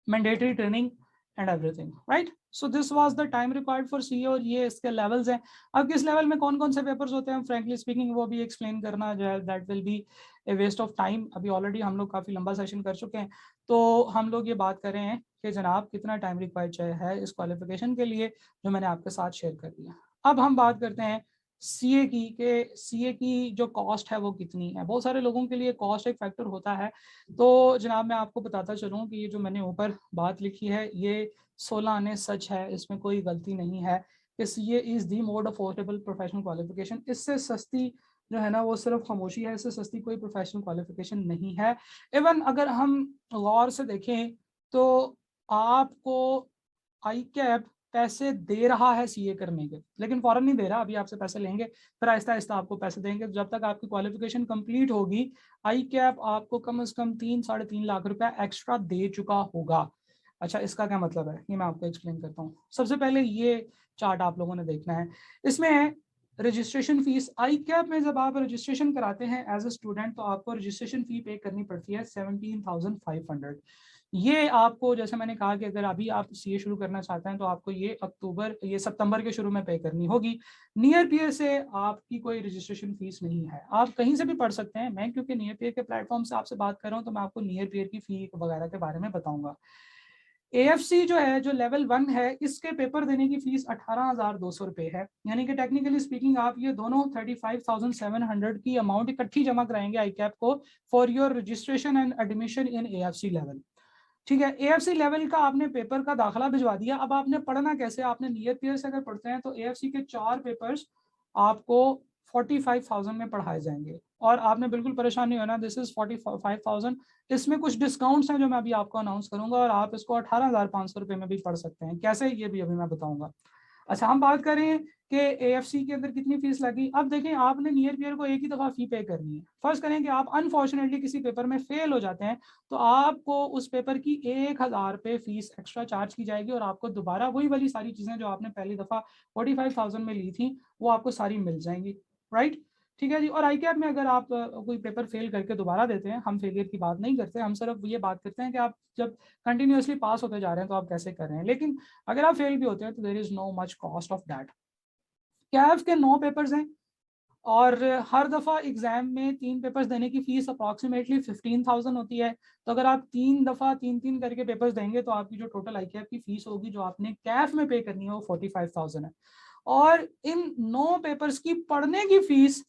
A: mandatory training and everything, right. So this was the time required for CA और ये इसके लेवल्स हैं। अब किस लेवल में कौन कौन से पेपर्स होते हैं, फ्रैंकली स्पीकिंग वो भी एक्सप्लेन करना जो है that will be a waste of time. अभी ऑलरेडी हम लोग काफ़ी लंबा सेशन कर चुके हैं, तो हम लोग ये बात कर रहे हैं कि जनाब कितना टाइम रिक्वायर्ड है इस क्वालिफिकेशन के लिए, जो मैंने आपके साथ शेयर कर दिया। अब हम बात करते हैं सीए की, के सीए की जो कॉस्ट है वो कितनी है। बहुत सारे लोगों के लिए कॉस्ट एक फैक्टर होता है। तो जनाब मैं आपको बताता चलूँ कि ये जो मैंने ऊपर बात लिखी है ये 16 आने सच है, इसमें कोई गलती नहीं है। कि CA is the mode affordable professional qualification, इससे सस्ती जो है ना वो सिर्फ खामोशी है, इससे सस्ती कोई प्रोफेशनल क्वालिफिकेशन नहीं है। इवन अगर हम गौर से देखें तो आपको आई कैप पैसे दे रहा है सीए करने के, लेकिन फौरन नहीं दे रहा, अभी आपसे पैसे लेंगे फिर आहिस्ता आहिस्ता आपको पैसे देंगे। जब तक आपकी क्वालिफिकेशन कंप्लीट होगी आई कैप आपको कम से कम 3-3.5 लाख रुपया एक्स्ट्रा दे चुका होगा। अच्छा, इसका क्या मतलब है ये मैं आपको एक्सप्लेन करता हूँ। सबसे पहले ये चार्ट आप लोगों ने देखना है, इसमें रजिस्ट्रेशन फीस। आई कैप में जब आप रजिस्ट्रेशन कराते हैं एज ए स्टूडेंट तो आपको रजिस्ट्रेशन फी पे करनी पड़ती है 17,500। ये आपको, जैसे मैंने कहा कि अगर अभी आप सीए शुरू करना चाहते हैं तो आपको ये सितंबर के शुरू में पे करनी होगी। नियर पीयर से आपकी कोई रजिस्ट्रेशन फीस नहीं है, आप कहीं से भी पढ़ सकते हैं। मैं क्योंकि नियर पीयर के प्लेटफॉर्म से आपसे बात कर रहा हूँ तो मैं आपको नियर पीयर की फी वगैरह के बारे में बताऊंगा। एएफसी जो है, जो लेवल 1 है, इसके पेपर देने की फीस 18,200 रुपये है। यानी कि टेक्निकली स्पीकिंग आप ये दोनों 35,700 की अमाउंट इकट्ठी जमा कराएंगे आई कैप को for your registration and admission in AFC level. ठीक है, एएफसी लेवल का आपने पेपर का दाखला भिजवा दिया। अब आपने पढ़ना कैसे, आपने नियर पीयर से अगर पढ़ते हैं तो एएफसी के 4 पेपर्स आपको 45,000 में पढ़ाए जाएंगे और आपने बिल्कुल परेशान नहीं होना। This is 45,000। इसमें कुछ डिस्काउंट्स हैं जो मैं अभी आपको अनाउंस करूंगा और आप इसको 18,500 रुपये में भी पढ़ सकते हैं। कैसे, ये भी अभी मैं बताऊंगा। अच्छा, हम बात करें कि एएफसी के अंदर कितनी फीस लगी। अब देखें, आपने नियर पीयर को एक ही दफ़ा फी पे करनी है। फर्स्ट करें कि आप अनफॉर्चुनेटली किसी पेपर में फेल हो जाते हैं तो आपको उस पेपर की 1,000 रुपये फीस एक्स्ट्रा चार्ज की जाएगी और आपको दोबारा वही वाली सारी चीज़ें जो आपने पहली दफ़ा 45,000 में ली थी वो आपको सारी मिल जाएंगी। राइट, ठीक है जी। और आई कैप में अगर आप कोई पेपर फेल करके दोबारा देते हैं, हम फेलियर की बात नहीं करते, हम सिर्फ ये बात करते हैं कि आप जब कंटिन्यूसली पास होते जा रहे हैं तो आप कैसे कर रहे हैं। लेकिन अगर आप फेल भी होते हैं तो there is no much cost of that. CAF के 9 पेपर्स हैं और हर दफ़ा एग्जाम में 3 पेपर्स देने की फीस अप्रॉक्सीमेटली 15,000 होती है। तो अगर आप 3 दफ़ा 3-3 करके पेपर्स देंगे तो आपकी जो टोटल आई कैप की फीस होगी जो आपने कैफ में पे करनी है वो 45,000 है। और इन 9 पेपर्स की पढ़ने की फीस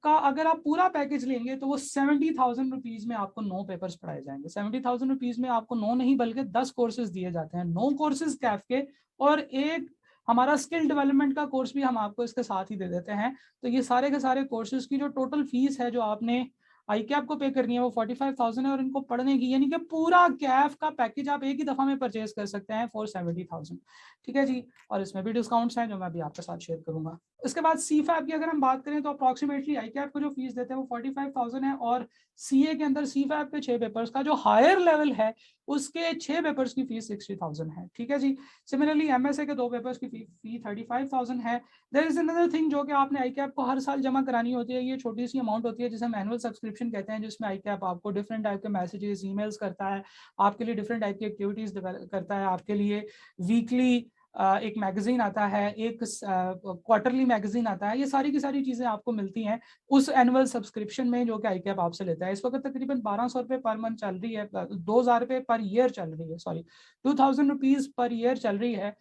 A: का अगर आप पूरा पैकेज लेंगे तो वो 70,000 रुपीज में आपको 9 पेपर्स पढ़ाए जाएंगे। 70,000 रुपीज में आपको 9 नहीं बल्कि 10 कोर्सेज दिए जाते हैं, 9 कोर्सेज कैफ के और एक हमारा स्किल डेवलपमेंट का कोर्स भी हम आपको इसके साथ ही दे देते हैं। तो ये सारे के सारे कोर्सेज की जो टोटल फीस है जो आपने आई कैप को पे करनी है वो 45,000 है और इनको पढ़ने की यानी कि पूरा कैफ का पैकेज आप एक ही दफा में परचेज कर सकते हैं फॉर 70,000। ठीक है जी, और इसमें भी डिस्काउंट्स हैं जो मैं अभी आपके साथ शेयर करूंगा। इसके बाद सी फैप की अगर हम बात करें तो अप्रॉक्सीमेटली आई कैप को जो फीस देते हैं वो 45,000 है और सीए के अंदर सी फैप के 6 पेपर्स का जो हायर लेवल है उसके 6 पेपर्स की फीस 60,000 है। ठीक है जी। सिमिलरली एमएसए के 2 पेपर्स की फी 35,000 है। देयर इज अनदर थिंग जो कि आपने आई कैप को हर साल जमा करानी होती है। ये छोटी सी अमाउंट होती है जिसे हम एनुअल सब्सक्रिप्शन कहते हैं, जिसमें आई कैप आपको डिफरेंट टाइप के मैसेजेस ईमेल्स करता है, आपके लिए डिफरेंट टाइप की एक्टिविटीज करता है, आपके लिए वीकली एक मैगजीन आता है, एक क्वार्टरली मैगजीन आता है। ये सारी की सारी चीज़ें आपको मिलती हैं उस एनुअल सब्सक्रिप्शन में जो कि आई कैप आपसे लेता है। इस वक्त तकरीबन 1,200 रुपये पर मंथ चल रही है, 2,000 रुपये पर ईयर चल रही है, सॉरी 2,000 रुपीज़ पर ईयर चल रही है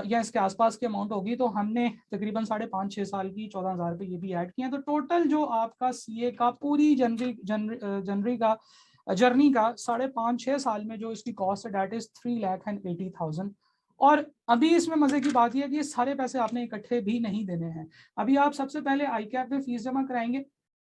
A: या इसके आसपास की अमाउंट होगी। तो हमने तकरीबन 5.5-6 साल की 14,000 रुपये ये भी ऐड किए हैं। तो टोटल जो आपका सीए का पूरी जनवरी का जर्नी का 5.5-6 साल में जो इसकी कॉस्ट है दैट इज 3,80,000। और अभी इसमें मजे की बात यह है कि ये सारे पैसे आपने इकट्ठे भी नहीं देने हैं। अभी आप सबसे पहले आई कैप में फीस जमा कराएंगे,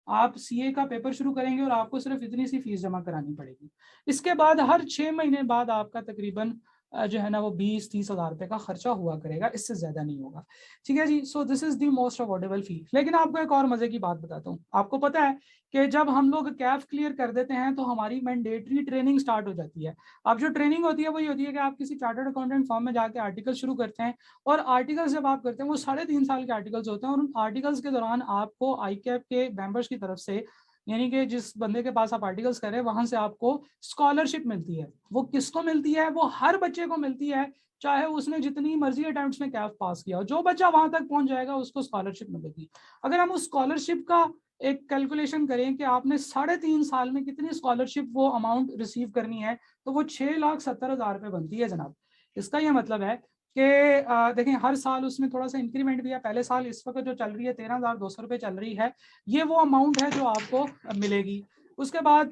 A: आप सीए का पेपर शुरू करेंगे और आपको सिर्फ इतनी सी फीस जमा करानी पड़ेगी। इसके बाद हर 6 महीने बाद आपका तकरीबन जो है ना वो 20-30 हज़ार रुपये का खर्चा हुआ करेगा, इससे ज्यादा नहीं होगा। ठीक है जी। So this is the most affordable fee. लेकिन आपको एक और मजे की बात बताता हूँ। आपको पता है कि जब हम लोग कैफ क्लियर कर देते हैं तो हमारी मैंडेटरी ट्रेनिंग स्टार्ट हो जाती है। अब जो ट्रेनिंग होती है वही होती है कि आप किसी चार्टर्ड अकाउंटेंट फॉर्म में जाके आर्टिकल शुरू करते हैं और आर्टिकल्स जब आप करते हैं वो 3.5 साल के आर्टिकल्स होते हैं और उन आर्टिकल्स के दौरान आपको आई कैप के मेंबर्स की तरफ से यानी कि जिस बंदे के पास आप आर्टिकल्स कर रहे हैं वहां से आपको स्कॉलरशिप मिलती है। वो किसको मिलती है? वो हर बच्चे को मिलती है, चाहे उसने जितनी मर्जी अटेम्प्ट्स में कैफ पास किया हो। जो बच्चा वहां तक पहुंच जाएगा उसको स्कॉलरशिप मिलेगी। अगर हम उस स्कॉलरशिप का एक कैलकुलेशन करें कि आपने 3.5 साल में कितनी स्कॉलरशिप वो अमाउंट रिसीव करनी है तो वो 6,70,000 रुपये बनती है जनाब। इसका यह मतलब है कि देखें हर साल उसमें थोड़ा सा इंक्रीमेंट भी है। पहले साल इस वक्त जो चल रही है 13,200 रुपये चल रही है, ये वो अमाउंट है जो आपको मिलेगी। उसके बाद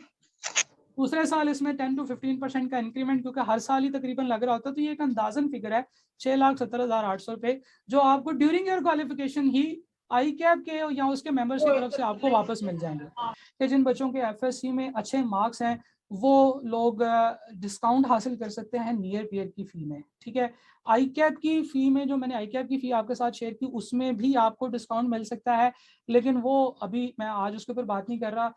A: दूसरे साल इसमें 10 to 15% का इंक्रीमेंट, क्योंकि हर साल ही तकरीबन लग रहा होता है, तो ये एक अंदाजन फिगर है 6,70,800 रुपये, जो आपको during your qualification he I cap के या उसके मेंबर्स की तरफ से आपको वापस मिल जाएंगे। कि जिन बच्चों के एफएससी में अच्छे मार्क्स हैं वो लोग डिस्काउंट हासिल कर सकते हैं नियर पीयर की फ़ी में। ठीक है, आई कैप की फ़ी में, जो मैंने आई कैप की फ़ी आपके साथ शेयर की, उसमें भी आपको डिस्काउंट मिल सकता है, लेकिन वो अभी मैं आज उसके ऊपर बात नहीं कर रहा।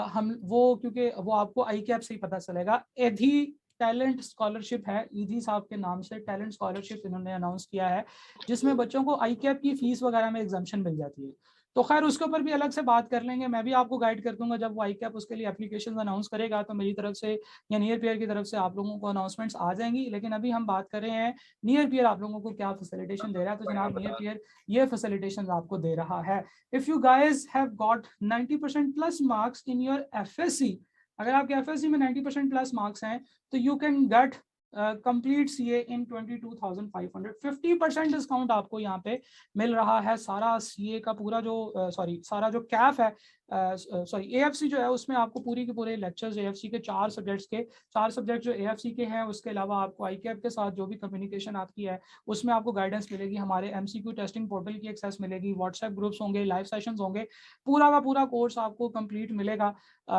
A: हम वो, क्योंकि वो आपको आई कैप से ही पता चलेगा। एधी टैलेंट स्कॉलरशिप है, ईदी साहब के नाम से टैलेंट स्कॉलरशिप इन्होंने अनाउंस किया है, जिसमें बच्चों को आई कैप की फीस वगैरह में एग्जाम्शन मिल जाती है। तो खैर उसके ऊपर भी अलग से बात कर लेंगे, मैं भी आपको गाइड कर दूंगा जब वो आई कैप उसके लिए एप्लीकेशन अनाउंस करेगा, तो मेरी तरफ से या नियर पीयर की तरफ से आप लोगों को अनाउंसमेंट्स आ जाएंगी। लेकिन अभी हम बात कर रहे हैं नियर पीयर आप लोगों को क्या फैसिलिटेशन दे रहा है। तो जनाब नियर पीयर ये फैसिलिटेशन आपको दे रहा है। If you guys have got 90% plus marks in your FSc, अगर आपके एफएससी में 90% प्लस मार्क्स हैं, तो you can get complete CA in 22,500। 50% discount आपको यहाँ पे मिल रहा है। सारा सीए का पूरा जो सारा जो कैफ है, एएफसी जो है, उसमें आपको पूरी के पूरे लेक्चर्स एएफसी के 4 सब्जेक्ट जो एएफसी के हैं, उसके अलावा आपको आई कैप के साथ जो भी कम्युनिकेशन आपकी है उसमें आपको गाइडेंस मिलेगी, हमारे एमसीक्यू टेस्टिंग पोर्टल की एक्सेस मिलेगी, व्हाट्सएप ग्रुप्स होंगे, लाइव सेशंस होंगे, पूरा का पूरा कोर्स आपको कंप्लीट मिलेगा,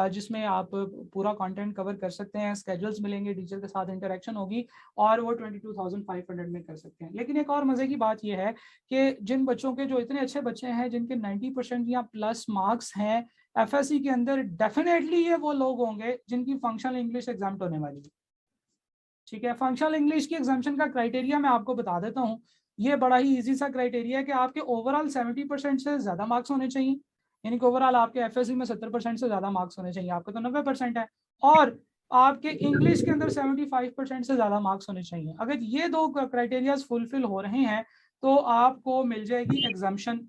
A: जिसमें आप पूरा कंटेंट कवर कर सकते हैं, स्केड्यूल्स मिलेंगे, टीचर के साथ इंटरेक्शन होगी, और वो 22,500 में कर सकते हैं। लेकिन एक और मजे की बात यह है कि जिन बच्चों के, जो इतने अच्छे बच्चे हैं जिनके 90% या प्लस मार्क्स हैं एफएससी के अंदर, डेफिनेटली ये वो लोग होंगे जिनकी फंक्शनल इंग्लिश एग्जाम होने वाली है। ठीक है, फंक्शनल इंग्लिश की एग्जामिशन का क्राइटेरिया मैं आपको बता देता हूँ। ये बड़ा ही इजी सा क्राइटेरिया है कि आपके ओवरऑल 70% से ज्यादा मार्क्स होने चाहिए, यानी कि ओवरऑल आपके एफएससी में 70% से ज्यादा मार्क्स होने चाहिए, आपके तो 90% है, और आपके इंग्लिश के अंदर 75% से ज्यादा मार्क्स होने चाहिए। अगर ये दो क्राइटेरियाज फुलफिल हो रहे हैं तो आपको मिल जाएगी एग्जामिशन।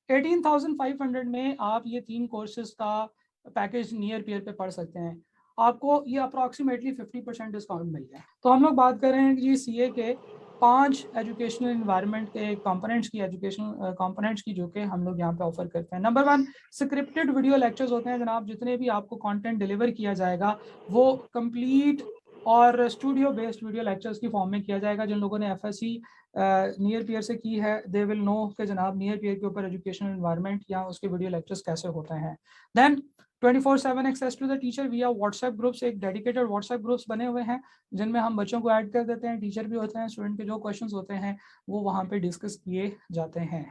A: 18,500 में आप ये 3 कोर्सेज का पैकेज नियर पीयर पे पढ़ सकते हैं। आपको ये अप्रॉक्सीमेटली 50% डिस्काउंट मिल जाए। तो हम लोग बात कर रहे हैं कि सीए के 5 एजुकेशनल इन्वायरमेंट के कंपोनेंट्स की, एजुकेशनल कंपोनेंट्स की, जो कि हम लोग यहाँ पे ऑफर करते हैं। नंबर 1, स्क्रिप्टेड वीडियो लेक्चर्स होते हैं जनाब। जितने भी आपको कंटेंट डिलीवर किया जाएगा वो कंप्लीट और स्टूडियो बेस्ड वीडियो लेक्चर्स की फॉर्म में किया जाएगा। जिन लोगों ने एफएससी नियर पीयर से की है, दे विल नो कि जनाब नियर पीयर के ऊपर एजुकेशनल इन्वायरमेंट या उसके वीडियो लेक्चर्स कैसे होते हैं। Then 24/7 access to the teacher via WhatsApp groups. एक डेडिकेटेड व्हाट्सएप ग्रुप्स बने हुए हैं जिनमें हम बच्चों को ऐड कर देते हैं, टीचर भी होते हैं, स्टूडेंट के जो क्वेश्चंस होते हैं वो वहाँ पे डिस्कस किए जाते हैं।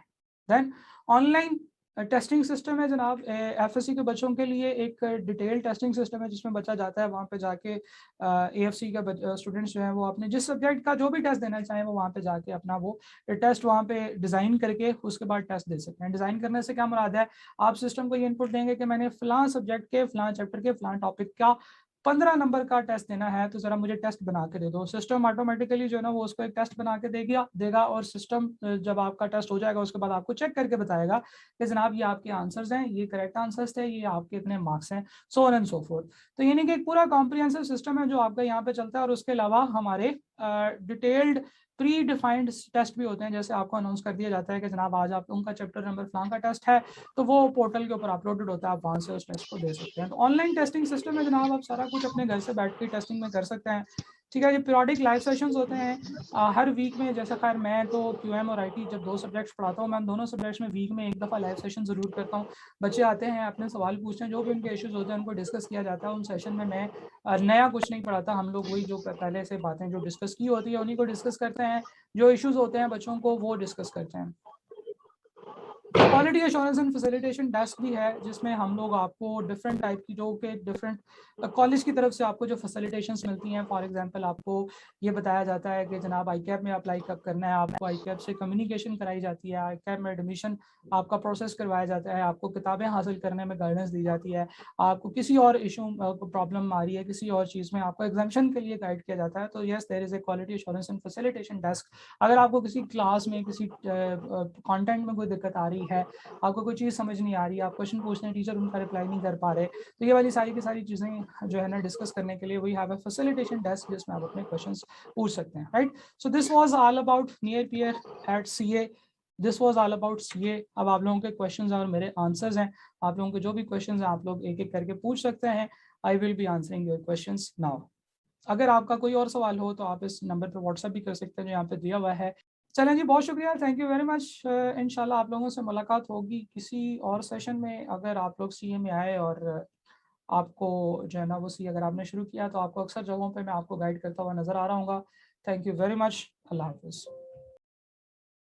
A: देन ऑनलाइन टेस्टिंग सिस्टम है जनाब। एफएससी के बच्चों के लिए एक डिटेल टेस्टिंग सिस्टम है जिसमें बच्चा जाता है, वहाँ पे जाके एएफसी का स्टूडेंट्स जो है वो अपने जिस सब्जेक्ट का जो भी टेस्ट देना चाहें वो वहाँ पे जाके अपना वो टेस्ट वहाँ पे डिज़ाइन करके उसके बाद टेस्ट दे सकते हैं। डिज़ाइन करने से क्या मुराद है, आप सिस्टम को ये इनपुट देंगे कि मैंने फलां सब्जेक्ट के फलां चैप्टर के फलां टॉपिक का 15 नंबर का टेस्ट देना है, तो ज़रा मुझे टेस्ट बना के दे दो। सिस्टम ऑटोमेटिकली जो है ना वो उसको एक टेस्ट बना के देगा और सिस्टम जब आपका टेस्ट हो जाएगा उसके बाद आपको चेक करके बताएगा कि जनाब ये आपके आंसर्स हैं, ये करेक्ट आंसर्स थे, ये आपके इतने मार्क्स हैं, so on and so fourth. तो यानी कि एक पूरा कॉम्प्रिहेंसिव सिस्टम है जो आपका यहाँ पे चलता है। और उसके अलावा हमारे डिटेल्ड प्री डिफाइंड टेस्ट भी होते हैं, जैसे आपको अनाउंस कर दिया जाता है कि जनाब आज आप उनका चैप्टर नंबर फलां का टेस्ट है, तो वो पोर्टल के ऊपर अपलोडेड होता है, आप वहाँ से उस टेस्ट को दे सकते हैं। तो ऑनलाइन टेस्टिंग सिस्टम है जनाब, आप सारा कुछ अपने घर से बैठ के टेस्टिंग में कर सकते हैं। ठीक है, ये पीरियोडिक लाइव सेशंस होते हैं हर वीक में। जैसे खैर मैं तो क्यूएम और आईटी जब 2 सब्जेक्ट्स पढ़ाता हूँ, मैं दोनों सब्जेक्ट्स में वीक में एक दफ़ा लाइव सेशन ज़रूर करता हूँ। बच्चे आते हैं, अपने सवाल पूछते हैं, जो भी उनके इश्यूज़ होते हैं उनको डिस्कस किया जाता है। उन सेशन में मैं नया कुछ नहीं पढ़ाता, हम लोग वही जो पहले से बातें जो डिस्कस की होती है उन्हीं को डिस्कस करते हैं, जो इश्यूज होते हैं बच्चों को वो डिस्कस करते हैं। Quality assurance and facilitation desk भी है जिसमें हम लोग आपको डिफरेंट टाइप की, जो कि डिफरेंट कॉलेज की तरफ से आपको जो फैसिलिटेशंस मिलती हैं। फॉर एग्जांपल आपको ये बताया जाता है कि जनाब आई कैप में अप्लाई कब करना है, आपको आई कैप से कम्युनिकेशन कराई जाती है, आई कैप में एडमिशन आपका प्रोसेस करवाया जाता है, आपको किताबें हासिल करने में गाइडेंस दी जाती है, आपको किसी और इशू प्रॉब्लम आ रही है किसी और चीज़ में आपको एग्जामिशन के लिए गाइड किया जाता है। तो yes, there is a quality assurance and facilitation desk. अगर आपको किसी क्लास में किसी कंटेंट में कोई दिक्कत आ रही रही है, आपको कोई चीज़ समझ नहीं आ रही, आप क्वेश्चन पूछ रहे हैं, टीचर उनका रिप्लाई नहीं कर पा रहे, तो ये वाली सारी की सारी चीज़ें जो है ना डिस्कस करने के लिए we have a facilitation desk जिसमें आप अपने क्वेश्चंस पूछ सकते हैं, right. So this was all about near peer at CA, this was all about CA. अब आप लोगों के क्वेश्चंस और मेरे आंसर्स हैं, आप लोगों के जो भी क्वेश्चंस हैं आप लोग एक एक करके पूछ सकते हैं। I will be answering your questions now. अगर आपका कोई और सवाल हो तो आप इस नंबर पर व्हाट्सएप भी कर सकते हैं जो यहाँ पे दिया हुआ है। चलें जी, बहुत शुक्रिया, थैंक यू वेरी मच। इंशाल्लाह आप लोगों से मुलाकात होगी किसी और सेशन में। अगर आप लोग सीए में आए और आपको जो है ना वो सी अगर आपने शुरू किया तो आपको अक्सर जगहों पे मैं आपको गाइड करता हुआ नज़र आ रहा हूँ। थैंक यू वेरी मच, अल्लाह हाफिज़।